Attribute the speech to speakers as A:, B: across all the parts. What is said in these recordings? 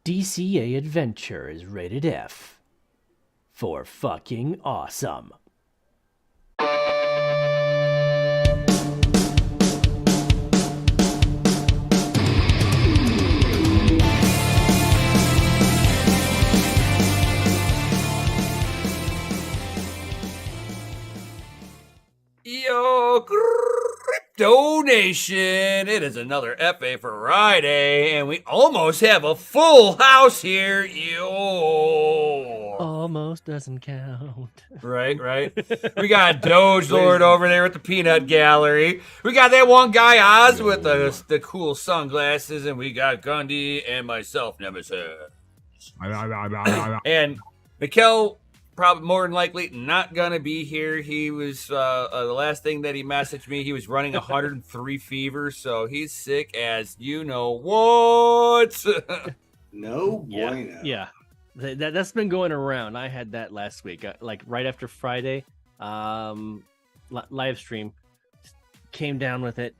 A: DCA Adventure is rated F for fucking awesome.
B: Yo, Crypto Nation! It is another FA Friday, and we almost have a full house here. Yo!
A: Almost doesn't count.
B: Right. We got DogeLord over there with the peanut gallery. We got that one guy, Oz, with the cool sunglasses, and we got Gundy and myself, Nemesis. And Mikkel, probably more than likely not gonna be here. He was the last thing that he messaged me. He was running 103 fever, so he's sick as you know what.
C: No bueno.
A: Yeah. That's been going around. I had that last week, like right after Friday. Live stream came down with it,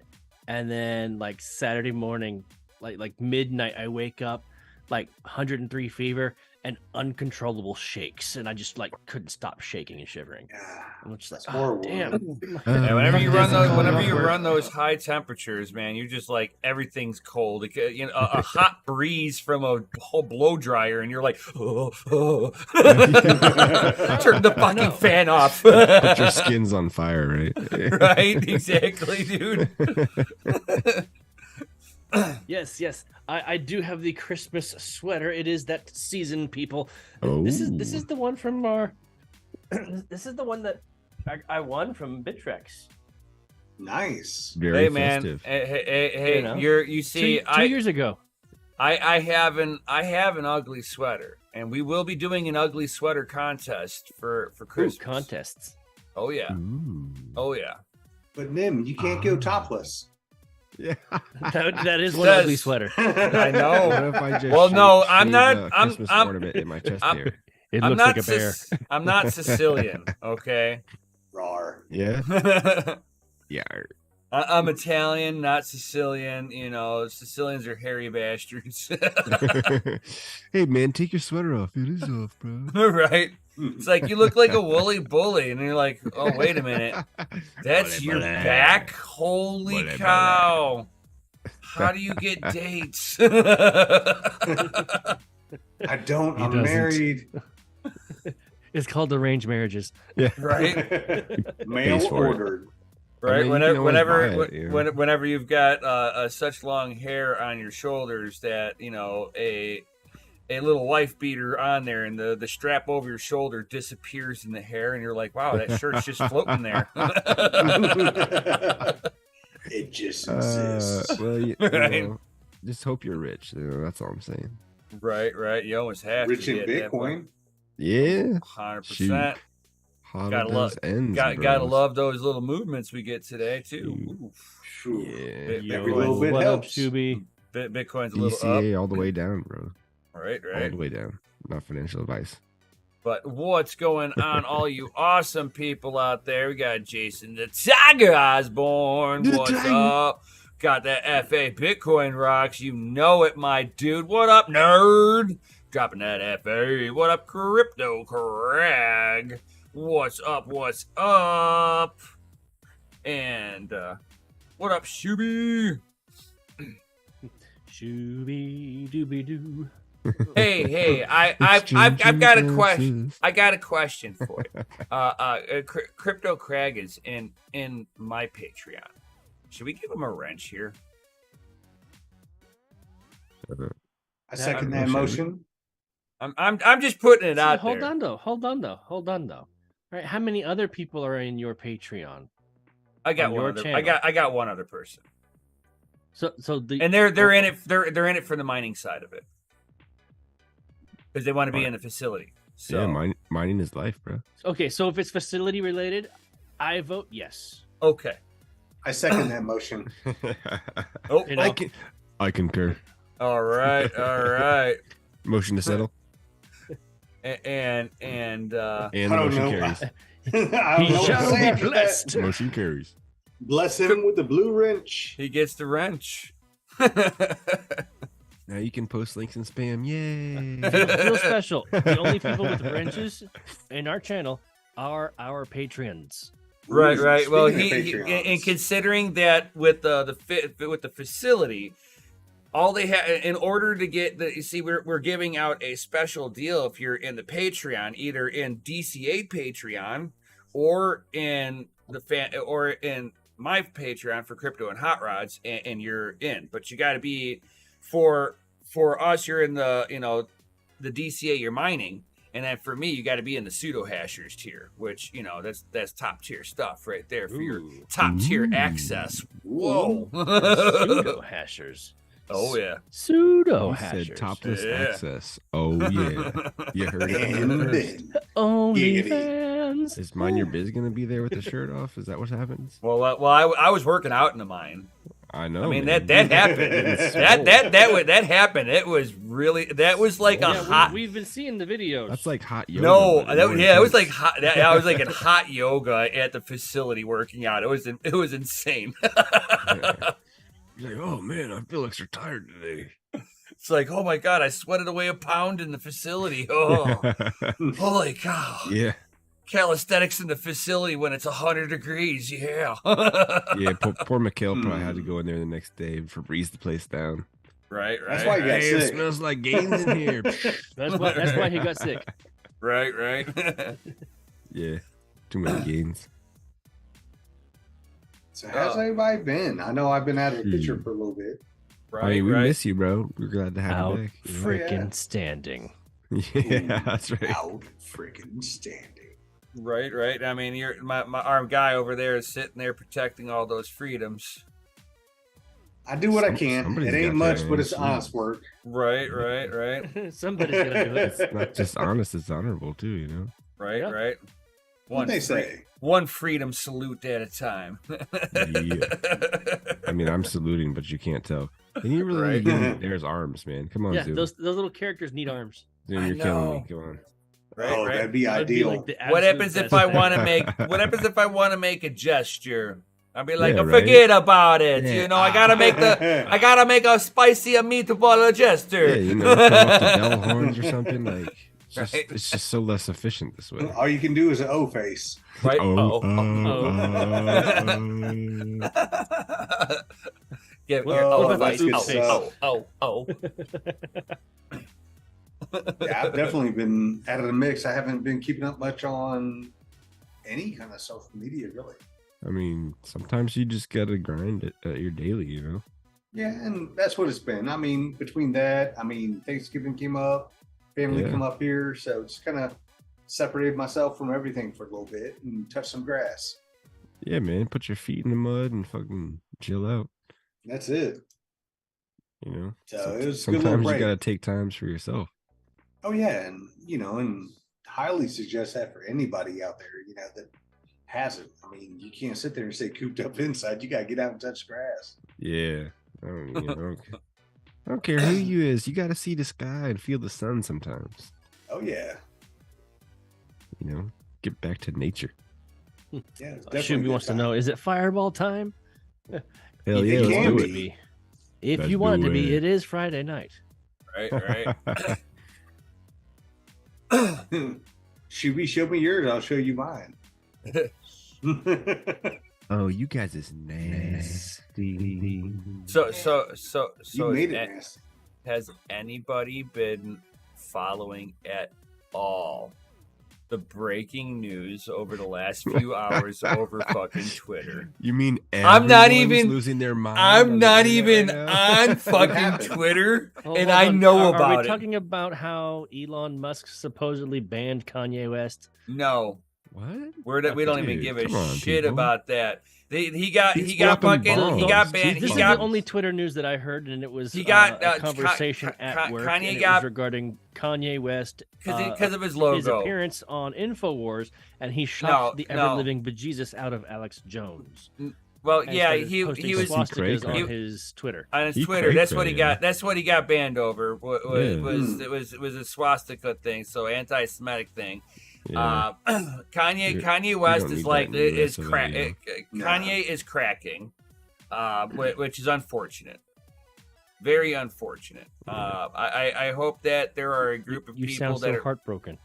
A: and then like Saturday morning, like midnight, I wake up like 103 fever and uncontrollable shakes, and I just like couldn't stop shaking and shivering. I'm just like, oh, damn.
B: And whenever you run those high temperatures, man, you're just like everything's cold. You know, a hot breeze from a whole blow dryer, and you're like, oh. Turn the fucking fan off.
D: But your skin's on fire, right?
B: Right, exactly, dude.
A: Yes. I do have the Christmas sweater. It is that season, people.
D: Oh.
A: This is the one from our. This is the one that I won from Bitrex.
C: Nice.
D: Very
B: man.
D: festive.
B: Hey,
A: You know?
B: you see,
A: two years ago.
B: I have an ugly sweater, and we will be doing an ugly sweater contest for Christmas.
A: Ooh, contests.
B: Oh yeah.
D: Ooh.
B: Oh yeah.
C: But Nim, you can't go topless.
D: Yeah.
A: That is one
B: Says-
A: ugly sweater.
B: I know.
D: What if I just
B: Well, no,
D: shaved
B: I'm not-
D: a
B: I'm-
D: Christmas
B: I'm-
D: ornament in my chest
B: I'm-
D: hair.
A: It
B: I'm
A: looks
B: not
A: like a bear.
B: I'm not Sicilian, okay?
C: Rar.
D: Yeah.
B: I'm
D: Yeah.
B: Italian, not Sicilian. You know, Sicilians are hairy bastards.
D: Hey man, take your sweater off. It is off, bro.
B: Right? It's like you look like a woolly bully, and you're like, oh, wait a minute. That's your back? Holy cow. How do you get dates?
C: I don't.
A: He
C: I'm
A: doesn't.
C: married.
A: It's called arranged marriages.
B: Right?
C: Mail
D: Pays for it.
C: ordered.
B: Right?
D: I mean, you can always buy it,
B: Whenever you've got such long hair on your shoulders that, you know, a little wife beater on there and the strap over your shoulder disappears in the hair, and you're like, wow, that shirt's just floating there.
C: It just exists.
D: Well, you
B: Right.
D: know, just hope you're rich. You know, that's all I'm saying.
B: Right. You almost have
C: Rich
B: to
C: in
B: be at that point.
C: Bitcoin.
D: Yeah.
B: 100%.
D: Hot
B: Gotta
D: on those ends,
B: Gotta
D: bros.
B: love those little movements we get today too. Oof.
C: Phew.
D: Yeah.
C: Every little bit
A: what
C: helps.
A: up, Shuby?
B: Bitcoin's a little
D: DCA
B: up.
D: all the way down, bro.
B: Right.
D: All the way down. Not financial advice.
B: But what's going on, all you awesome people out there? We got Jason the Tiger Osborne.
D: The
B: What's
D: Tiger.
B: up? Got that FA Bitcoin rocks. You know it, my dude. What up, nerd? Dropping that FA. What up, Crypto Crag? What's up? And what up, Shuby?
A: Shooby dooby doo.
B: Hey, I've got a question. I got a question for you. Crypto Crag is in my Patreon. Should we give him a wrench here?
C: I second that motion.
B: I'm just putting it out
A: Hold
B: there.
A: on though. All right, how many other people are in your Patreon?
B: I got
A: on
B: one
A: your
B: other.
A: channel.
B: I got one other person,
A: So the
B: and they're in it. They're in it for the mining side of it because they want to be in the facility. So
D: Yeah, mining is life, bro.
A: Okay, so if it's facility related, I vote yes.
B: okay.
C: I second that motion.
B: Oh,
A: You know,
D: I concur.
B: all right.
D: Motion to settle.
B: And
D: And
C: I don't
D: motion
C: know.
D: carries.
C: I don't
A: he
C: know what to
A: shall
C: say
A: be
C: after that.
A: blessed.
D: Motion carries.
C: Bless him with the blue wrench.
B: he gets the wrench.
D: Now you can post links and spam. Yay!
A: Real special. The only people with wrenches in our channel are our patrons.
B: Right,
C: Ooh,
B: right. Well,
C: speaking of
B: he
C: Patreons.
B: and considering that with the facility, all they have in order to get the, you see, we're giving out a special deal if you're in the Patreon, either in DCA Patreon or in my Patreon for crypto and hot rods, and you're in. But you got to be for us. You're in the the DCA. You're mining. And then for me, you got to be in the pseudo hashers tier, which that's top tier stuff right there for your top tier access. Whoa,
A: Pseudo hashers.
B: Oh yeah,
A: Pseudo
D: You
A: hashers.
D: said topless
B: Yeah.
D: access. Oh yeah, you heard it.
C: And
D: First.
C: then,
A: Only
C: Giggity.
A: fans.
D: Is Mind Your Biz gonna be there with the shirt off? Is that what happens?
B: well, I was working out in the mine.
D: I know.
B: I mean
D: man.
B: that happened. that happened. It was really like a hot.
A: We've been seeing the videos.
D: That's like hot yoga.
B: No,
D: but more
B: it was like
D: intense.
B: hot. I was like in hot yoga at the facility working out. It was insane.
D: Yeah. He's like, oh man, I feel extra tired today.
B: It's like, oh my god, I sweated away a pound in the facility. Oh, holy cow!
D: Yeah,
B: Calisthenics in the facility when it's 100 degrees. Yeah.
D: yeah. Poor Mikhail probably had to go in there the next day for freeze the place down.
B: Right.
C: That's why you got
D: Hey, it
C: sick.
D: smells like gains in here.
A: That's why he got sick.
B: Right.
D: Yeah, too many gains.
C: So how's everybody been? I know I've been out of the picture for a little bit.
B: Right.
D: I mean, we
B: right.
D: miss you, bro. We're glad to have
A: Out
D: you back. you know?
A: freaking
C: Yeah.
A: standing.
D: Yeah, that's right.
C: Out freaking standing.
B: Right. I mean, my armed guy over there is sitting there protecting all those freedoms.
C: I do what I can.
D: Somebody's
C: It ain't
D: got
C: much,
D: that,
C: but it's
D: man.
C: honest work.
B: Right.
A: Somebody's gonna do it.
D: It's not just honest; it's honorable too. You know.
B: Right.
A: Yeah.
B: Right.
C: What they say?
B: One freedom salute at a time.
D: Yeah. I mean, I'm saluting, but you can't tell. And you really
B: Right.
D: need there's arms, man. Come on,
A: Yeah,
D: Zoom.
A: those little characters need arms.
D: Zoom,
B: I
D: you're killing
B: know.
D: me. Come on.
C: Oh, that'd be
A: That'd be
C: ideal.
A: like the
B: What
A: absolute
B: happens if
A: best
B: I
A: thing.
B: want to make? What happens if I want to make a gesture? I'll be like,
D: Yeah,
B: oh,
D: right.
B: forget about it.
D: Yeah.
B: You know, I gotta make a spicy meatball gesture.
D: Yeah, you know, throw off the bell horns or something. Like, it's just so less efficient this way.
C: All you can do is an O face.
B: Right?
D: Oh,
B: Yeah,
A: What
B: oh,
A: about
B: right.
A: the food
B: Oh,
A: face?
B: oh.
C: Yeah, I've definitely been out of the mix. I haven't been keeping up much on any kind of social media, really.
D: I mean, sometimes you just gotta grind it at your daily, you know.
C: Yeah, and that's what it's been. I mean, between that, Thanksgiving came up, family
D: Yeah.
C: come up here, so just kind of separated myself from everything for a little bit and touched some grass.
D: Yeah, man, put your feet in the mud and fucking chill out.
C: That's it.
D: You know.
C: So it was a good little
D: Sometimes you
C: break.
D: gotta take times for yourself.
C: Oh yeah, and and highly suggest that for anybody out there, that has it. I mean, you can't sit there and stay cooped up inside. You gotta get out and touch grass.
D: Yeah. I don't care who you is. You gotta see the sky and feel the sun sometimes.
C: Oh yeah,
D: You know, get back to nature.
C: yeah. It's definitely a
A: Shuby
C: good
A: wants to
C: time.
A: know: is it fireball time?
D: Hell
C: It
D: yeah,
C: can
D: let's do
C: be.
A: If
D: Let's
A: you want it
D: do
A: to be,
D: it.
A: it is Friday night.
B: Right.
C: Shuby, show me yours. I'll show you mine.
D: Oh, you guys is nasty.
B: So
C: you made it nasty.
B: has anybody been following at all the breaking news over the last few hours over fucking Twitter?
D: You mean
B: I'm not
D: everyone's
B: even-
D: losing their mind?
B: I'm
D: on the
B: not
D: internet
B: even
D: right now?
B: on fucking
C: happened?
B: Twitter,
A: Hold
B: and
A: on.
B: I know
A: Are
B: about
A: we
B: it.
A: talking about how Elon Musk supposedly banned Kanye West?
B: No,
D: What?
B: we don't even
D: Dude,
B: give a
D: come on,
B: shit
D: people.
B: about that. He got
D: He's
B: fucking
D: dropping
B: he got
D: bombs.
B: banned.
A: This
B: He
A: is
B: got
A: the only Twitter news that I heard, and it was
B: He got,
A: a
B: uh,
A: conversation
B: Ka-
A: at
B: Ka-
A: work,
B: Kanye
A: and it
B: got-
A: was regarding Kanye West
B: because of his
A: his
B: logo.
A: appearance on Infowars, and he shocked the
B: no.
A: ever-living bejesus out of Alex Jones.
B: Well,
A: And
B: yeah,
A: started
B: he
A: posting
B: was
D: Cray
A: swastikas
D: cray.
A: on his Twitter.
B: on his
D: He
B: Twitter.
D: cray
B: That's
D: cray,
B: what he
D: yeah.
B: got. That's what he got banned over.
D: Yeah.
B: It was a swastika thing, so anti-Semitic thing.
D: Yeah.
B: Kanye
D: we
B: West
D: don't
B: is
D: need
B: like
D: that in the
B: is
D: US of
B: crack.
D: A,
C: Nah.
B: Kanye is cracking, which is unfortunate. Very unfortunate. I hope that there are a group of
A: You
B: people
A: sound
B: that
A: so
B: are
A: heartbroken.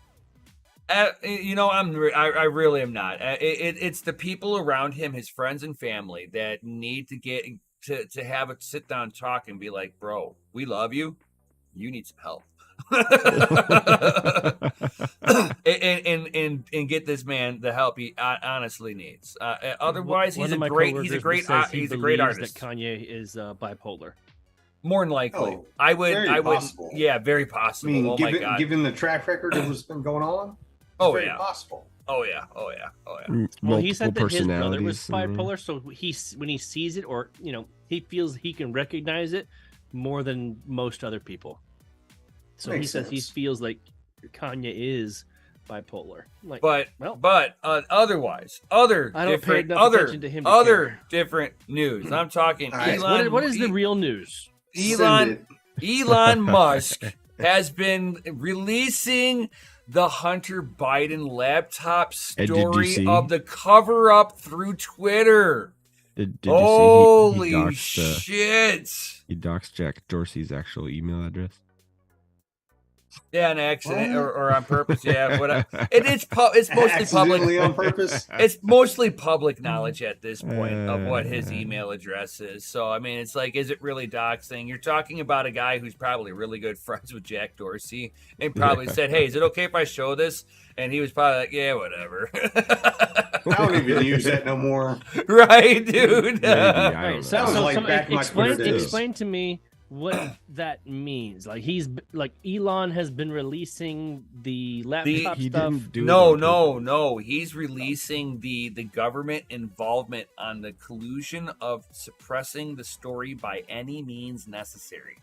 B: I really am not. It's the people around him, his friends and family, that need to get to have a sit down talk and be like, bro, we love you. You need some help. and get this man the help he honestly needs. Otherwise,
A: One
B: he's
A: of my
B: he's a
A: coworkers
B: great
A: says he
B: he's a great
A: believes
B: artist.
A: that Kanye is bipolar.
B: More than likely,
C: Oh,
B: I would.
C: very possible.
B: Yeah, very
C: I
B: possible.
C: mean,
B: Oh my god.
C: given the track record of what's been going on, it's very possible.
B: Oh yeah. Oh yeah.
A: Well, he said that his brother
D: personalities
A: was bipolar, so when he sees it, or he feels he can recognize it more than most other people. So
C: Makes
A: he says he
C: sense.
A: feels like Kanye is bipolar. Like,
B: Otherwise, other
A: I don't pay
B: different
A: enough attention to him to care.
B: different news. I'm talking
C: All right.
B: Elon.
A: What is the real news?
C: Send
B: Elon Musk has been releasing the Hunter Biden laptop
D: Hey, did you
B: story
D: see?
B: of the cover up through Twitter.
D: Did you
B: Holy
D: see he doxed,
B: shit!
D: he doxed Jack Dorsey's actual email address?
B: Yeah, an accident
C: What?
B: or on purpose. Yeah, whatever. It's mostly public.
C: Accidentally on purpose.
B: It's mostly public knowledge at this point of what his
D: Uh.
B: email address is. So, I mean, it's like, is it really doxing? You're talking about a guy who's probably really good friends with Jack Dorsey and probably said, hey, is it okay if I show this? And he was probably like, yeah, whatever.
C: I don't even use that no more.
B: Right, dude?
D: Maybe, I don't
C: Sounds
D: know.
C: like back in my Twitter days.
A: explain to me what that means. Like Elon has been releasing the laptop
D: He
A: stuff.
D: didn't do it on purpose.
B: No. He's releasing the government involvement on the collusion of suppressing the story by any means necessary.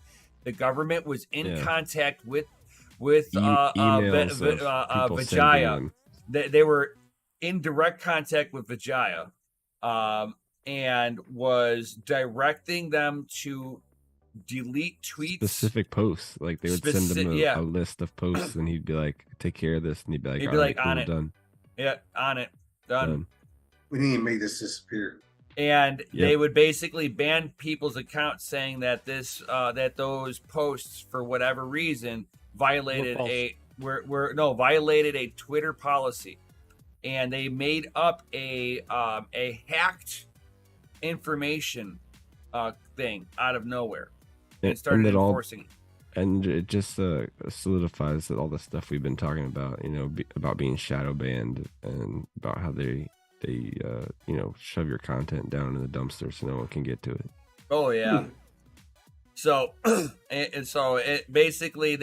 B: The government was in contact with
D: Emails of people sending
B: Vijaya.
D: them.
B: They were in direct contact with Vijaya, and was directing them to delete tweets,
D: Specific posts. Like they would send him a list of posts, and he'd be like, "Take care of this," and he'd be like,
B: He'd
D: "All
B: be
D: right,
B: like, on
D: cool,
B: it.
D: done,
B: Yeah, on it, done.
C: We need to make this disappear.
B: And they would basically ban people's accounts, saying that that those posts, for whatever reason, violated violated a Twitter policy, and they made up a hacked information thing out of nowhere and started enforcing it.
D: And it just solidifies that all the stuff we've been talking about, about being shadow banned and about how they shove your content down in the dumpster so no one can get to it.
B: Oh yeah. So and so it basically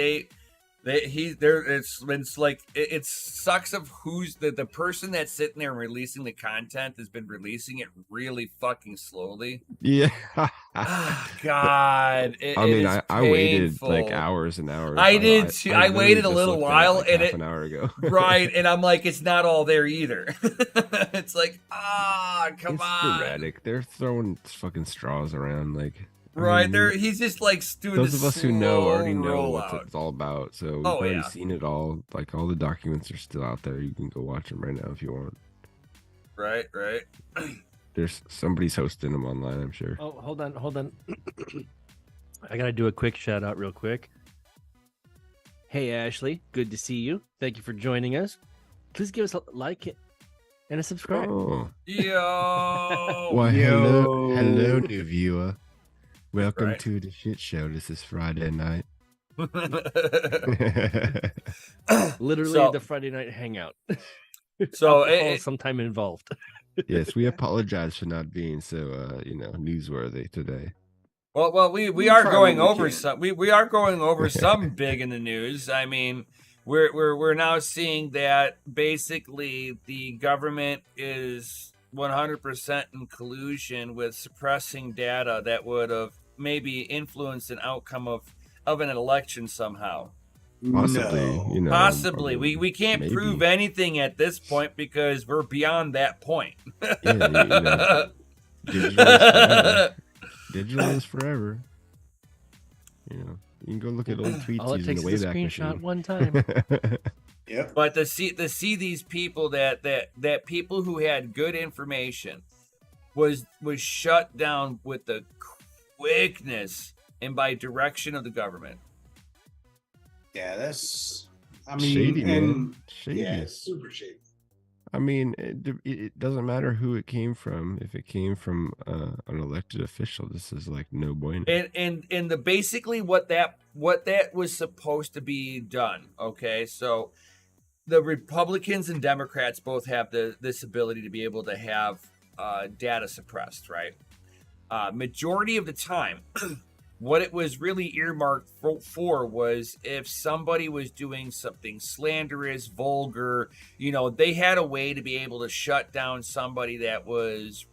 B: it's like it sucks of who's the person that's sitting there and releasing the content has been releasing it really fucking slowly.
D: Yeah.
B: God.
D: I waited like hours and hours.
B: I did too. I waited a
D: just
B: little
D: looked at
B: while
D: like
B: and
D: half an hour ago.
B: Right, and I'm like, it's not all there either. It's like, come
D: it's
B: on.
D: sporadic. They're throwing fucking straws around like.
B: Right there, he's just like doing
D: those of us who know already know what
B: rollout.
D: it's all about. So we've already seen it all. Like all the documents are still out there. You can go watch them right now if you want.
B: Right.
D: There's somebody's hosting them online, I'm sure.
A: Oh, hold on. I gotta do a quick shout out real quick. Hey Ashley, good to see you. Thank you for joining us. Please give us a like and a subscribe.
D: Oh.
B: Yo.
D: Well,
C: Yo.
D: hello, new viewer. Welcome
B: Right.
D: to the shit show. This is Friday night.
A: Literally the Friday night hangout.
B: So
A: Alcohol sometime involved.
D: Yes, we apologize for not being so newsworthy today.
B: Well, we are going over some. We are going over some big in the news. I mean, we're now seeing that basically the government is 100% in collusion with suppressing data that would have maybe influenced an outcome of an election somehow.
D: Possibly,
C: No.
B: Possibly. We can't
D: maybe.
B: prove anything at this point because we're beyond that point.
D: Yeah, digital is forever. Digital is forever. You can go look at old tweets
A: All it
D: using
A: takes
D: the
A: is a
D: Wayback
A: screenshot
D: Machine.
A: one time.
C: Yep.
B: But to see these people that people who had good information was shut down with the quickness and by direction of the government.
C: Yeah, that's. I mean,
D: Shady, man.
C: and
D: Shady.
C: yeah, it's super shady.
D: I mean, it doesn't matter who it came from. If it came from an elected official, this is like no bueno.
B: And the basically what that was supposed to be done. Okay, so the Republicans and Democrats both have this ability to be able to have data suppressed, right? Majority of the time, what it was really earmarked for was if somebody was doing something slanderous, vulgar, they had a way to be able to shut down somebody that was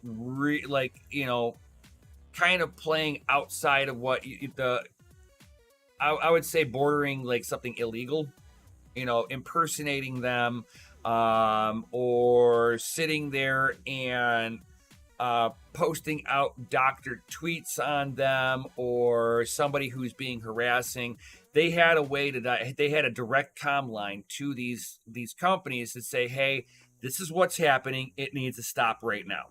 B: kind of playing outside of what I would say bordering like something illegal, impersonating them, or sitting there and posting out doctored tweets on them, or somebody who's being harassing. They had a way they had a direct comm line to these companies to say, hey, this is what's happening. It needs to stop right now.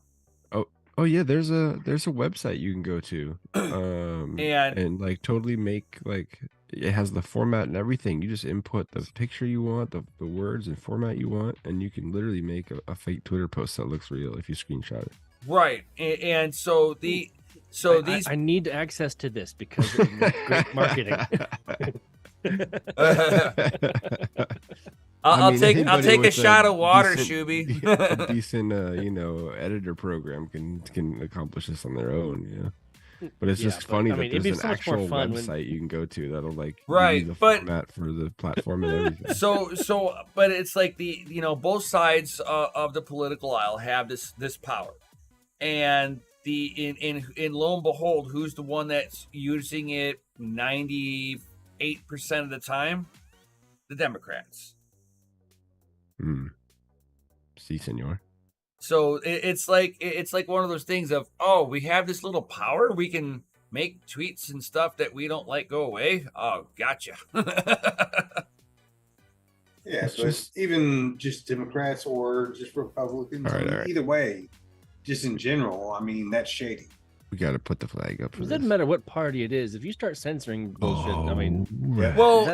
D: Oh yeah, there's a website you can go to, and like totally make like it has the format and everything. You just input the picture you want, the words and format you want, and you can literally make a fake Twitter post that looks real if you screenshot it.
B: Right, and so
A: I need access to this because of great marketing.
B: I'll take a shot of water, Shuby.
D: A decent, editor program can accomplish this on their own, But it's just funny that there's an actual website you can go to that'll like give you the format for the platform and everything.
B: So, but it's like both sides of the political aisle have this power, and in lo and behold, who's the one that's using it 98% of the time? The Democrats.
D: Si, senor.
B: So it's like one of those things of, we have this little power, we can make tweets and stuff that we don't like go away. Oh, gotcha.
C: Yeah, but even just Democrats or just Republicans,
D: all right.
C: Either way, just in general, I mean, that's shady.
D: We got to put the flag up for
A: this.
D: It
A: doesn't matter what party it is. If you start censoring bullshit, I mean,
D: right.
B: Well,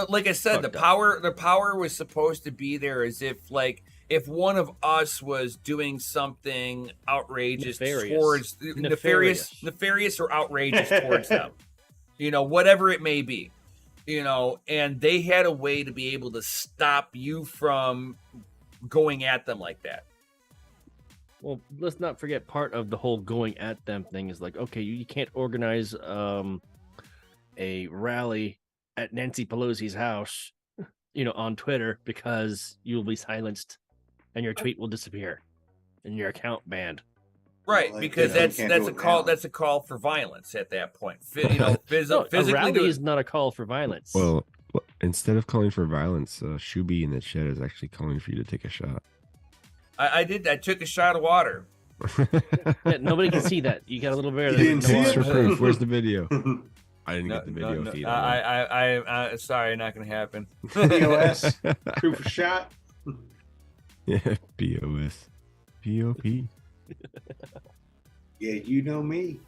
B: like I said, the power was supposed to be there as if one of us was doing something outrageous towards nefarious or outrageous towards them, whatever it may be, and they had a way to be able to stop you from going at them like that.
A: Well, let's not forget part of the whole going at them thing is like, okay, you can't organize a rally at Nancy Pelosi's house, on Twitter because you'll be silenced and your tweet will disappear and your account banned.
B: Right, because that's a call for violence at that point. Physically,
A: a rally is not a call for violence.
D: Well, instead of calling for violence, Shuby in the chat is actually calling for you to take a shot.
B: I did. I took a shot of water.
A: Yeah, nobody can see that. You got a little bear there.
C: Didn't see it?
D: Proof. Where's the video? I didn't get the video feed.
B: I sorry, not gonna happen.
C: POS, proof of shot.
D: Yeah, POS, POP.
C: Yeah, you know me.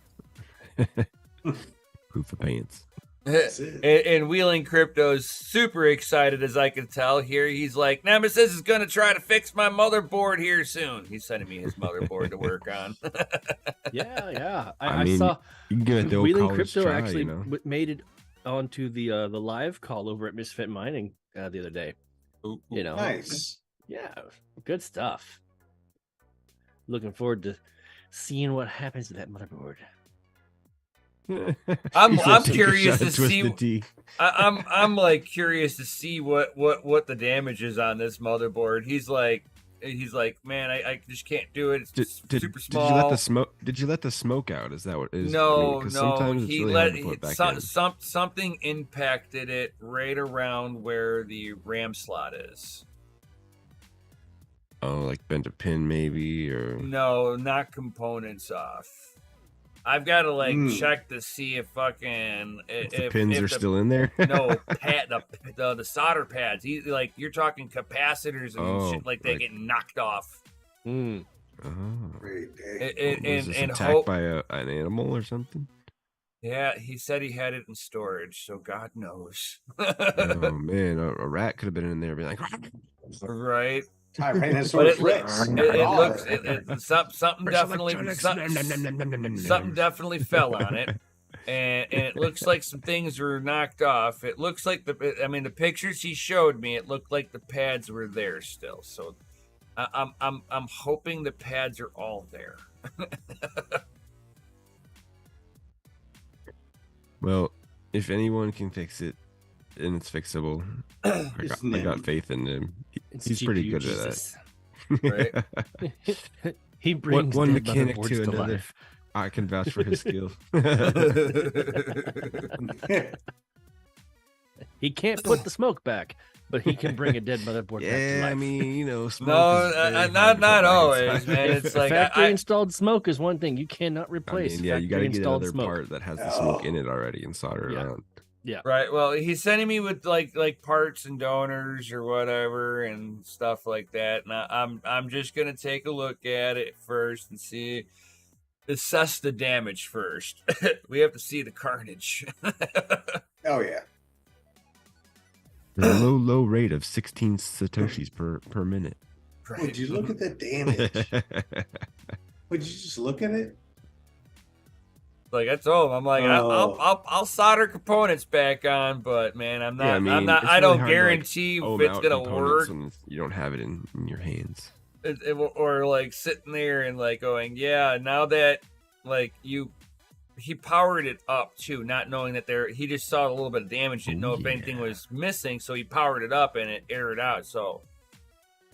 D: Proof of pants.
B: And Wheeling Crypto's super excited, as I can tell here. He's like, Nemesis is going to try to fix my motherboard here soon. He's sending me his motherboard to work on.
A: Yeah.
D: I
A: saw
D: you can give it the
A: Wheeling Crypto
D: try,
A: actually made it onto the live call over at Misfit Mining the other day.
B: Ooh.
C: Nice.
A: Yeah, good stuff. Looking forward to seeing what happens to that motherboard.
B: I'm curious to see. I'm like curious to see what the damage is on this motherboard. He's like, man, I just can't do it. It's super small.
D: Did you let the smoke out? Is that what it is?
B: No.
D: Sometimes it's really hard to put back in.
B: Something impacted it right around where the RAM slot is.
D: Oh, like bent a pin maybe, or
B: no, not components off. I've got to check to see if fucking
D: if the pins are still in there.
B: No, the solder pads. You're talking capacitors and shit like that getting knocked off.
A: Mm.
C: Great day.
D: Was this attacked by an animal or something?
B: Yeah, he said he had it in storage, so God knows.
D: Oh man, a rat could have been in there, be like,
B: Right. But
C: Tyrannosaurus Rex.
B: it looks something
D: Fresh
B: definitely
D: electronics.
B: something definitely fell on it, and it looks like some things were knocked off. It looks like the pictures he showed me, it looked like the pads were there still. So I'm hoping the pads are all there.
D: Well, if anyone can fix it, and it's fixable, I got faith in him. He's pretty
A: GPU
D: good
A: Jesus.
D: at
B: Right.
D: that.
A: He brings
D: one
A: dead
D: mechanic
A: motherboards
D: to
A: to
D: another.
A: life.
D: I can vouch for his skill.
A: He can't put the smoke back, but he can bring a dead motherboard back to
D: Yeah,
A: life.
D: I mean, smoke
B: No,
D: is very hard to
B: not
D: put back
B: always,
D: inside.
B: man. It's like
A: Factory installed smoke is one thing you cannot
D: I
A: replace.
D: mean, yeah, you got to
A: factory
D: get
A: installed
D: another
A: smoke.
D: part that has the smoke in it already and solder it
A: Yeah.
D: around.
B: Right. Well, he's sending me with like parts and donors or whatever and stuff like that. And I'm just gonna take a look at it first and assess the damage first. We have to see the carnage.
C: Oh yeah.
D: At a low rate of 16 satoshis per minute.
B: Right.
C: Would you look at the damage? Would you just look at it?
B: Like I told him, I'm like, I'll solder components back on, but man, I'm not.
D: Yeah, I mean,
B: I'm not.
D: it's
B: I
D: really
B: don't
D: hard to,
B: guarantee if it's
D: out
B: gonna
D: components
B: work.
D: when you don't have it in your hands.
B: Or like sitting there and like going, yeah, now that like he powered it up too, not knowing that he just saw a little bit of damage, didn't know if anything was missing, so he powered it up and it aired out. So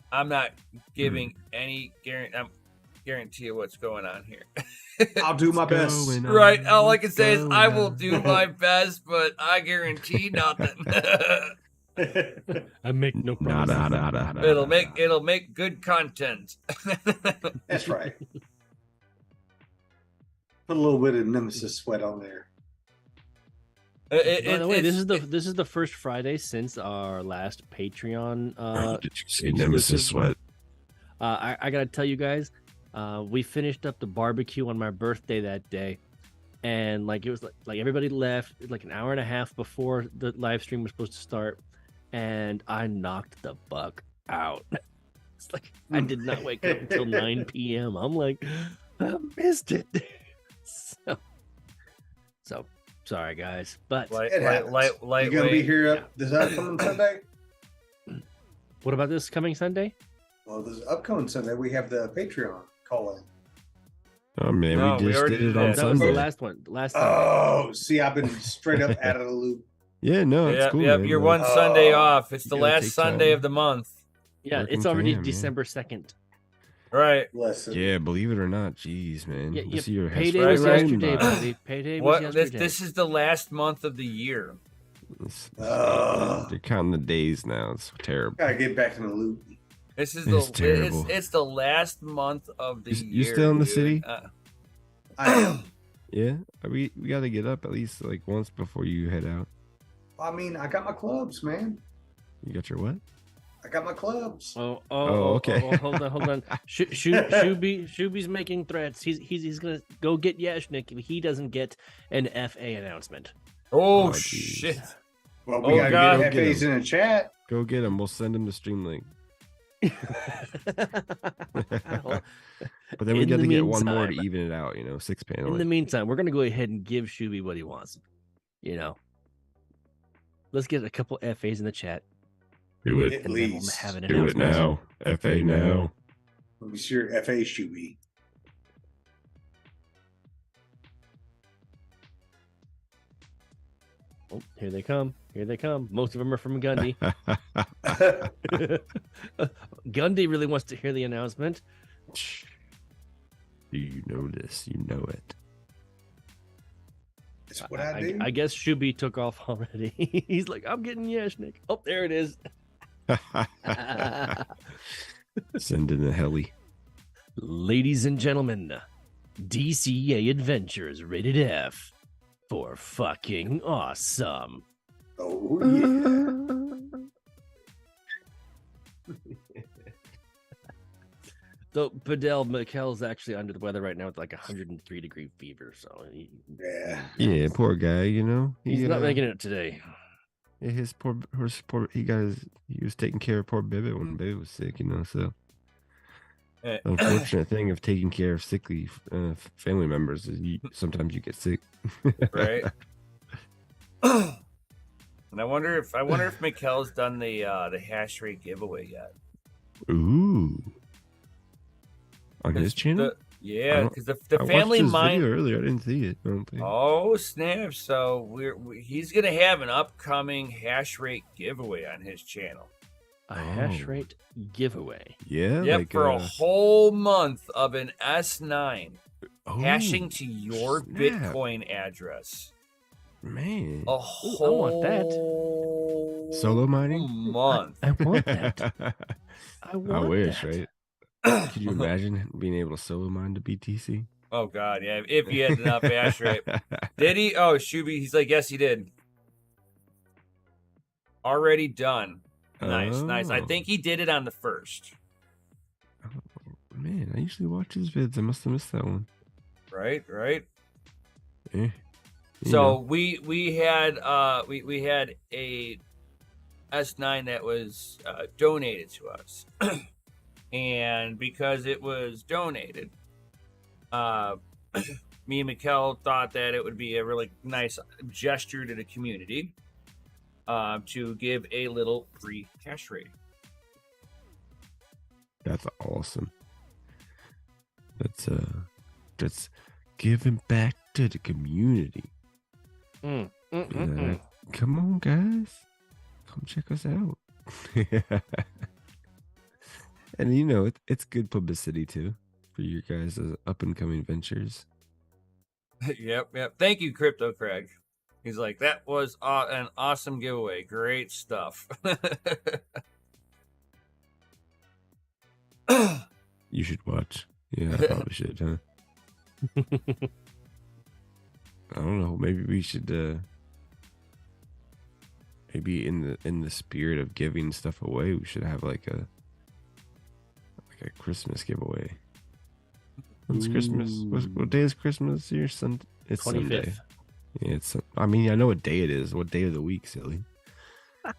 B: I'm not giving any guarantee of what's going on here.
C: I'll do my best.
B: Right, all I can say is I will do my best, but I guarantee nothing.
A: I make no promises.
B: It'll make good content.
C: That's right. Put a little bit of Nemesis sweat on there.
A: By the way, this is the first Friday since our last Patreon.
D: Did you say Nemesis sweat?
A: I gotta tell you guys, we finished up the barbecue on my birthday that day, and like it was like everybody left like an hour and a half before the live stream was supposed to start, and I knocked the buck out. It's like I did not wake up until 9 p.m. I'm like, I missed it. So sorry guys, but
C: You gonna be here this upcoming Sunday?
A: What about this coming Sunday?
C: Well, this upcoming Sunday we have the Patreon call in.
D: Oh man,
B: No,
D: we
B: we
D: just
B: already
D: did it
B: did
D: on
B: that.
A: That was
D: Sunday.
A: the last one. Last Sunday.
C: Oh, see, I've been straight up out of the loop.
D: Yeah, no, it's cool.
B: Yep,
D: man.
B: you're
D: Like,
B: one Sunday
C: Oh,
B: off. It's the
D: you gotta
B: last
D: take
B: Sunday
D: time.
B: of the month.
A: Yeah,
D: Working
A: it's already
D: for him, yeah.
A: December 2nd.
B: Right.
C: Listen.
D: Yeah, believe it or not, jeez, man.
A: Yeah,
D: This year has
A: payday
B: Right,
A: was
B: right.
A: yesterday, buddy. Payday was
B: What?
A: yesterday.
B: This is the last month of the year.
D: They're counting the days now. It's terrible.
C: Gotta get back in the loop.
B: This is
D: It's terrible.
B: It's the last month of the year.
D: You still in the
B: dude.
D: city?
C: I am.
D: Yeah, we got to get up at least like once before you head out.
C: I mean, I got my clubs, man.
D: You got your what?
C: I got my clubs.
D: Okay.
A: Hold on. Shuby's making threats. He's gonna go get Yashnik if he doesn't get an FA announcement.
B: Oh,
D: Oh, geez.
B: shit!
C: Well, we
B: Oh,
C: gotta
B: God.
C: get FAs in the chat.
D: Go get him. We'll send him the stream link. But then we
A: In
D: got
A: the
D: to get one more to
A: meantime-
D: even it out. 6 panel.
A: In the meantime, we're gonna go ahead and give Shuby what he wants. Let's get a couple FAs in the chat.
D: Do
C: At
A: And then we'll
C: least.
A: have an
D: Do it
A: announcement.
D: now. FA now.
C: Let me see your FA Shuby.
A: Oh, here they come. Most of them are from Gundy. Gundy really wants to hear the announcement.
D: Do you know this? You know it.
C: It's what I do.
A: I guess Shuby took off already. He's like, I'm getting Yashnik. Oh, there it is.
D: Send in the heli.
A: Ladies and gentlemen, DCA Adventures rated F for fucking awesome.
C: Oh, yeah.
A: So Bedell Mikkel's actually under the weather right now with like 103-degree fever. So
D: Yeah, poor guy. You know,
A: he's not making it today.
D: Yeah, his poor, he was taking care of poor Baby when Baby was sick. You know, so unfortunate thing of taking care of sickly family members is sometimes you get sick.
B: Right. And I wonder if Mikkel's done the hash rate giveaway yet.
D: Ooh. On his channel?
B: Yeah, because the
D: I
B: family
D: watched his
B: mind
D: video earlier. I didn't see it. I don't think.
B: Oh snap! So he's gonna have an upcoming hash rate giveaway on his channel.
A: A hash rate giveaway.
D: Yeah.
B: Yep,
D: like,
B: for a whole month of an S9 hashing to your
D: snap.
B: Bitcoin address.
D: Man.
B: A whole
A: want that.
D: Solo mining?
B: month.
A: I want that. I
D: wish,
A: that.
D: right? Could you imagine being able to solo mine to BTC?
B: Oh god, yeah. If you had enough hash rate. Did he? Oh, Shuby, he's like, yes, he did. Already done. Nice, nice. I think he did it on the 1st.
D: Oh, man, I usually watch his vids. I must have missed that one.
B: Right.
D: Eh,
B: So we had a S9 that was donated to us. And because it was donated, me and Mikkel thought that it would be a really nice gesture to the community to give a little free hash rate.
D: That's awesome. That's giving back to the community. Come on, guys. Come check us out. And you know, it's good publicity too for your guys' up and coming ventures.
B: Yep. Thank you, Crypto Craig. He's like, that was an awesome giveaway. Great stuff.
D: You should watch. Yeah, I probably should, huh? I don't know. Maybe we should. Maybe in the spirit of giving stuff away, we should have like a Christmas giveaway. When's Christmas? What day is Christmas here? It's
A: 25th.
D: Sunday. Yeah, I mean, I know what day it is. What day of the week, silly?
A: I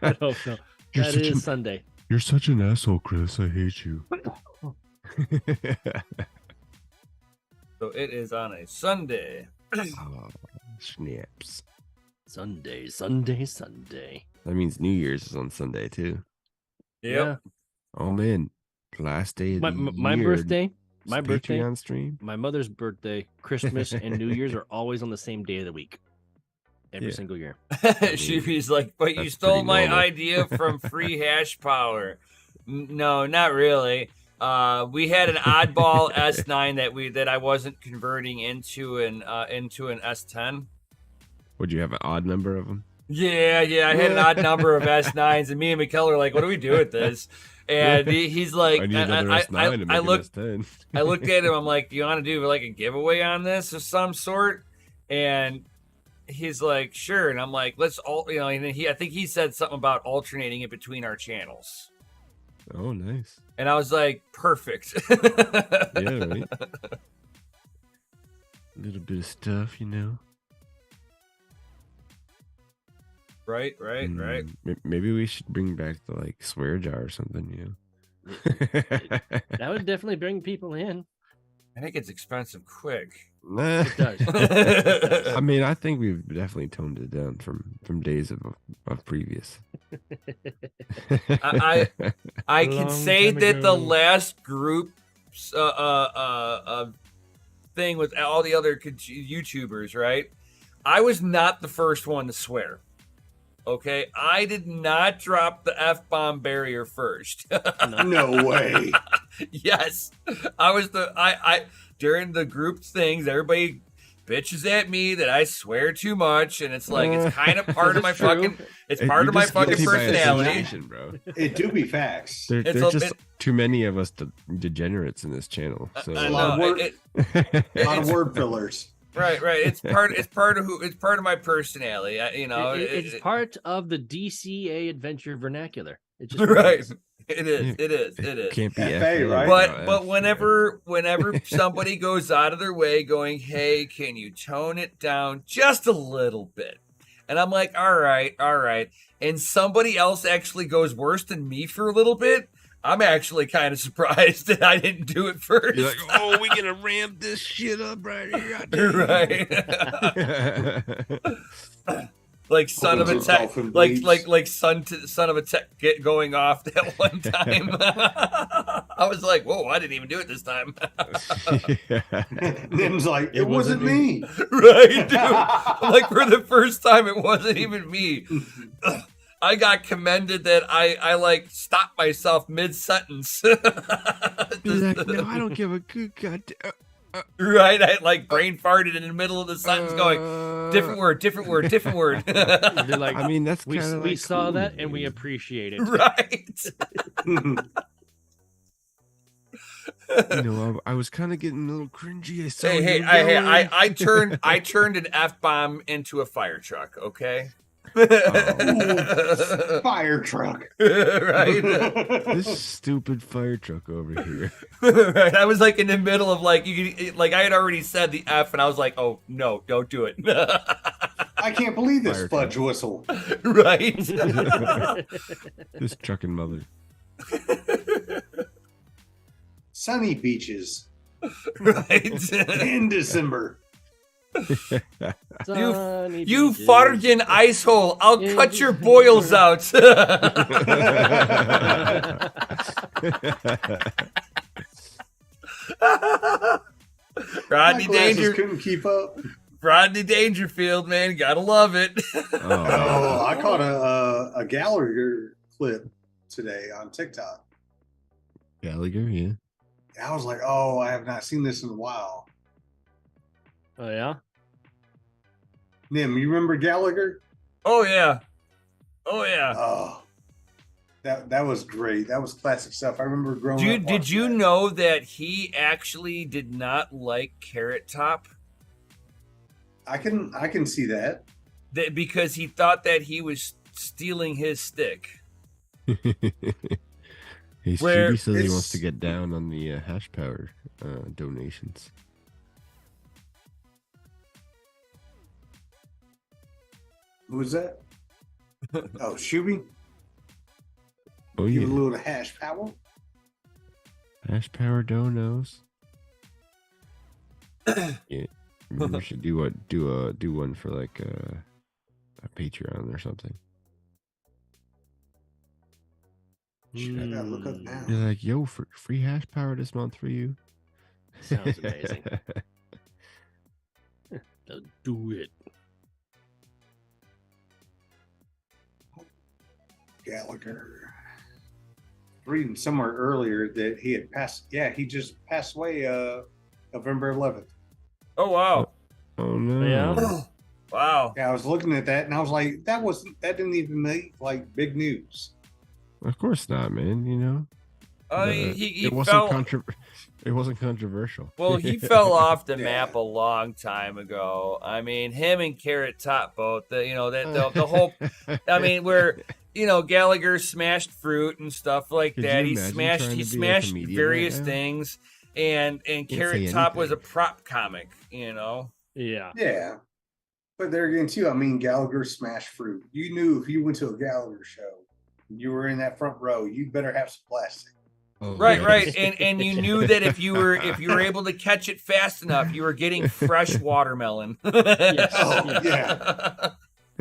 A: don't know. That is Sunday.
D: You're such an asshole, Chris. I hate you.
B: So it is on a Sunday.
D: Oh, snaps.
A: Sunday.
D: That means New Year's is on Sunday too.
B: Yep.
A: Yeah.
D: Oh man, last day of the
A: My
D: year.
A: birthday.
D: It's
A: My birthday.
D: Patreon stream.
A: My mother's birthday, Christmas, and New Year's are always on the same day of the week. Every
D: Yeah.
A: single year.
B: Sheepy's like, but you
D: That's
B: stole
D: pretty
B: my
D: normal.
B: idea from Free Hash Power. No, not really. We had an oddball S9 that I wasn't converting into an S10.
D: Would you have an odd number of them?
B: Yeah, I had an odd number of S9s, and me and Mikkel are like, what do we do with this? And he's like,
D: I need another S9 to make an S10.
B: I looked at him, I'm like, do you want to do like a giveaway on this of some sort? And he's like, sure. And I'm like, let's all, and then I think he said something about alternating it between our channels.
D: Oh, nice.
B: And I was like, perfect.
D: Yeah, right. A little bit of stuff, you know.
B: Right.
D: Maybe we should bring back the like swear jar or something, you know.
A: That would definitely bring people in.
B: I think it's expensive quick.
D: Nah.
A: It does.
D: I mean, I think we've definitely toned it down from days of previous.
B: I can
A: Long
B: say
A: time
B: that the
A: ago.
B: last group thing with all the other YouTubers, right? I was not the first one to swear. Okay, I did not drop the F-bomb barrier first.
C: No way.
B: Yes, I was I during the group things, everybody bitches at me that I swear too much, and it's like it's kind of part of my
A: True.
B: fucking part of my fucking personality.
D: Bro.
C: It do be facts.
D: There's just too many of us degenerates in this channel. So
B: I
C: A lot of
B: know,
C: work. A lot of word fillers.
B: Right. It's part of my personality.
A: It's part of the DCA adventure vernacular. It's just
B: right. It is. It is. It is.
D: Can't be
C: FA, right?
B: But whenever somebody goes out of their way going, hey, can you tone it down just a little bit? And I'm like, all right. And somebody else actually goes worse than me for a little bit. I'm actually kind of surprised that I didn't do it first.
D: You're like, oh, we're gonna ramp this shit up right here.
B: Right. Like son of a tech, like son of a tech get going off that one time. I was like, whoa, I didn't even do it this time.
C: Nim's like, it wasn't me.
B: Right, dude. Like for the first time, it wasn't even me. I got commended that I like stopped myself mid sentence.
D: Like, no, I don't give a good goddamn.
B: Right, I like brain farted in the middle of the sentence, going different word.
A: You're like,
D: I mean, that's
A: we
D: like
A: saw
D: cool,
A: that and
D: dude.
A: we appreciate it.
B: Right.
D: You know, I was kind of getting a little cringy.
B: I turned an F-bomb into a fire truck. Okay.
C: Ooh, fire truck.
B: Right.
D: This stupid fire truck over here.
B: Right. I was like in the middle of like I had already said the F and I was like, oh no, don't do it.
C: I can't believe this
D: Fire
C: fudge
D: truck.
C: whistle.
B: Right.
D: This trucking mother.
C: Sunny beaches
B: Right.
C: in December.
B: You farted in ice hole. I'll cut your boils out. Rodney
C: couldn't keep up.
B: Rodney Dangerfield, man, gotta love it.
C: Oh, I caught a Gallagher clip today on TikTok.
D: Gallagher, yeah.
C: I was like, oh, I have not seen this in a while.
A: Oh yeah.
C: Nim, you remember Gallagher?
B: Oh yeah. Oh,
C: that was great. That was classic stuff. I remember growing up.
B: Did you know that he actually did not like Carrot Top?
C: I can see that.
B: Because he thought that he was stealing his stick.
D: Judy says he wants to get down on the hash power donations.
C: Who was that? Oh, Shuby?
D: Oh,
C: Give
D: yeah.
C: a little hash power.
D: Hash power donos. Yeah. Maybe we should do one for like a Patreon or something.
C: Shit, I gotta look up now.
D: You're like, yo, free hash power this month for you.
A: Sounds amazing. Do it.
C: Gallagher. Reading somewhere earlier that he had passed. Yeah, he just passed away November 11th.
B: Oh wow.
D: Oh no.
A: Yeah.
B: Wow.
C: Yeah, I was looking at that and I was like, that didn't even make like big news.
D: Of course not, man. You know.
B: He
D: it wasn't controversial.
B: Well, he fell off the
C: Yeah.
B: map a long time ago. I mean, him and Carrot Top both. The whole. I mean, where Gallagher smashed fruit and stuff like
D: Could
B: that.
D: you
B: He
D: imagine
B: smashed
D: trying to be a
B: smashed
D: comedian
B: various
D: right now?
B: things, and Carrot
D: say
B: Top was a
D: anything.
B: prop comic.
A: Yeah.
C: Yeah. But there again, too, I mean, Gallagher smashed fruit. You knew if you went to a Gallagher show, you were in that front row, you better have some plastic.
D: Oh,
B: Right,
D: yes.
B: right, and you knew that if you were able to catch it fast enough, you were getting fresh watermelon.
A: Yes.
C: Oh, yeah.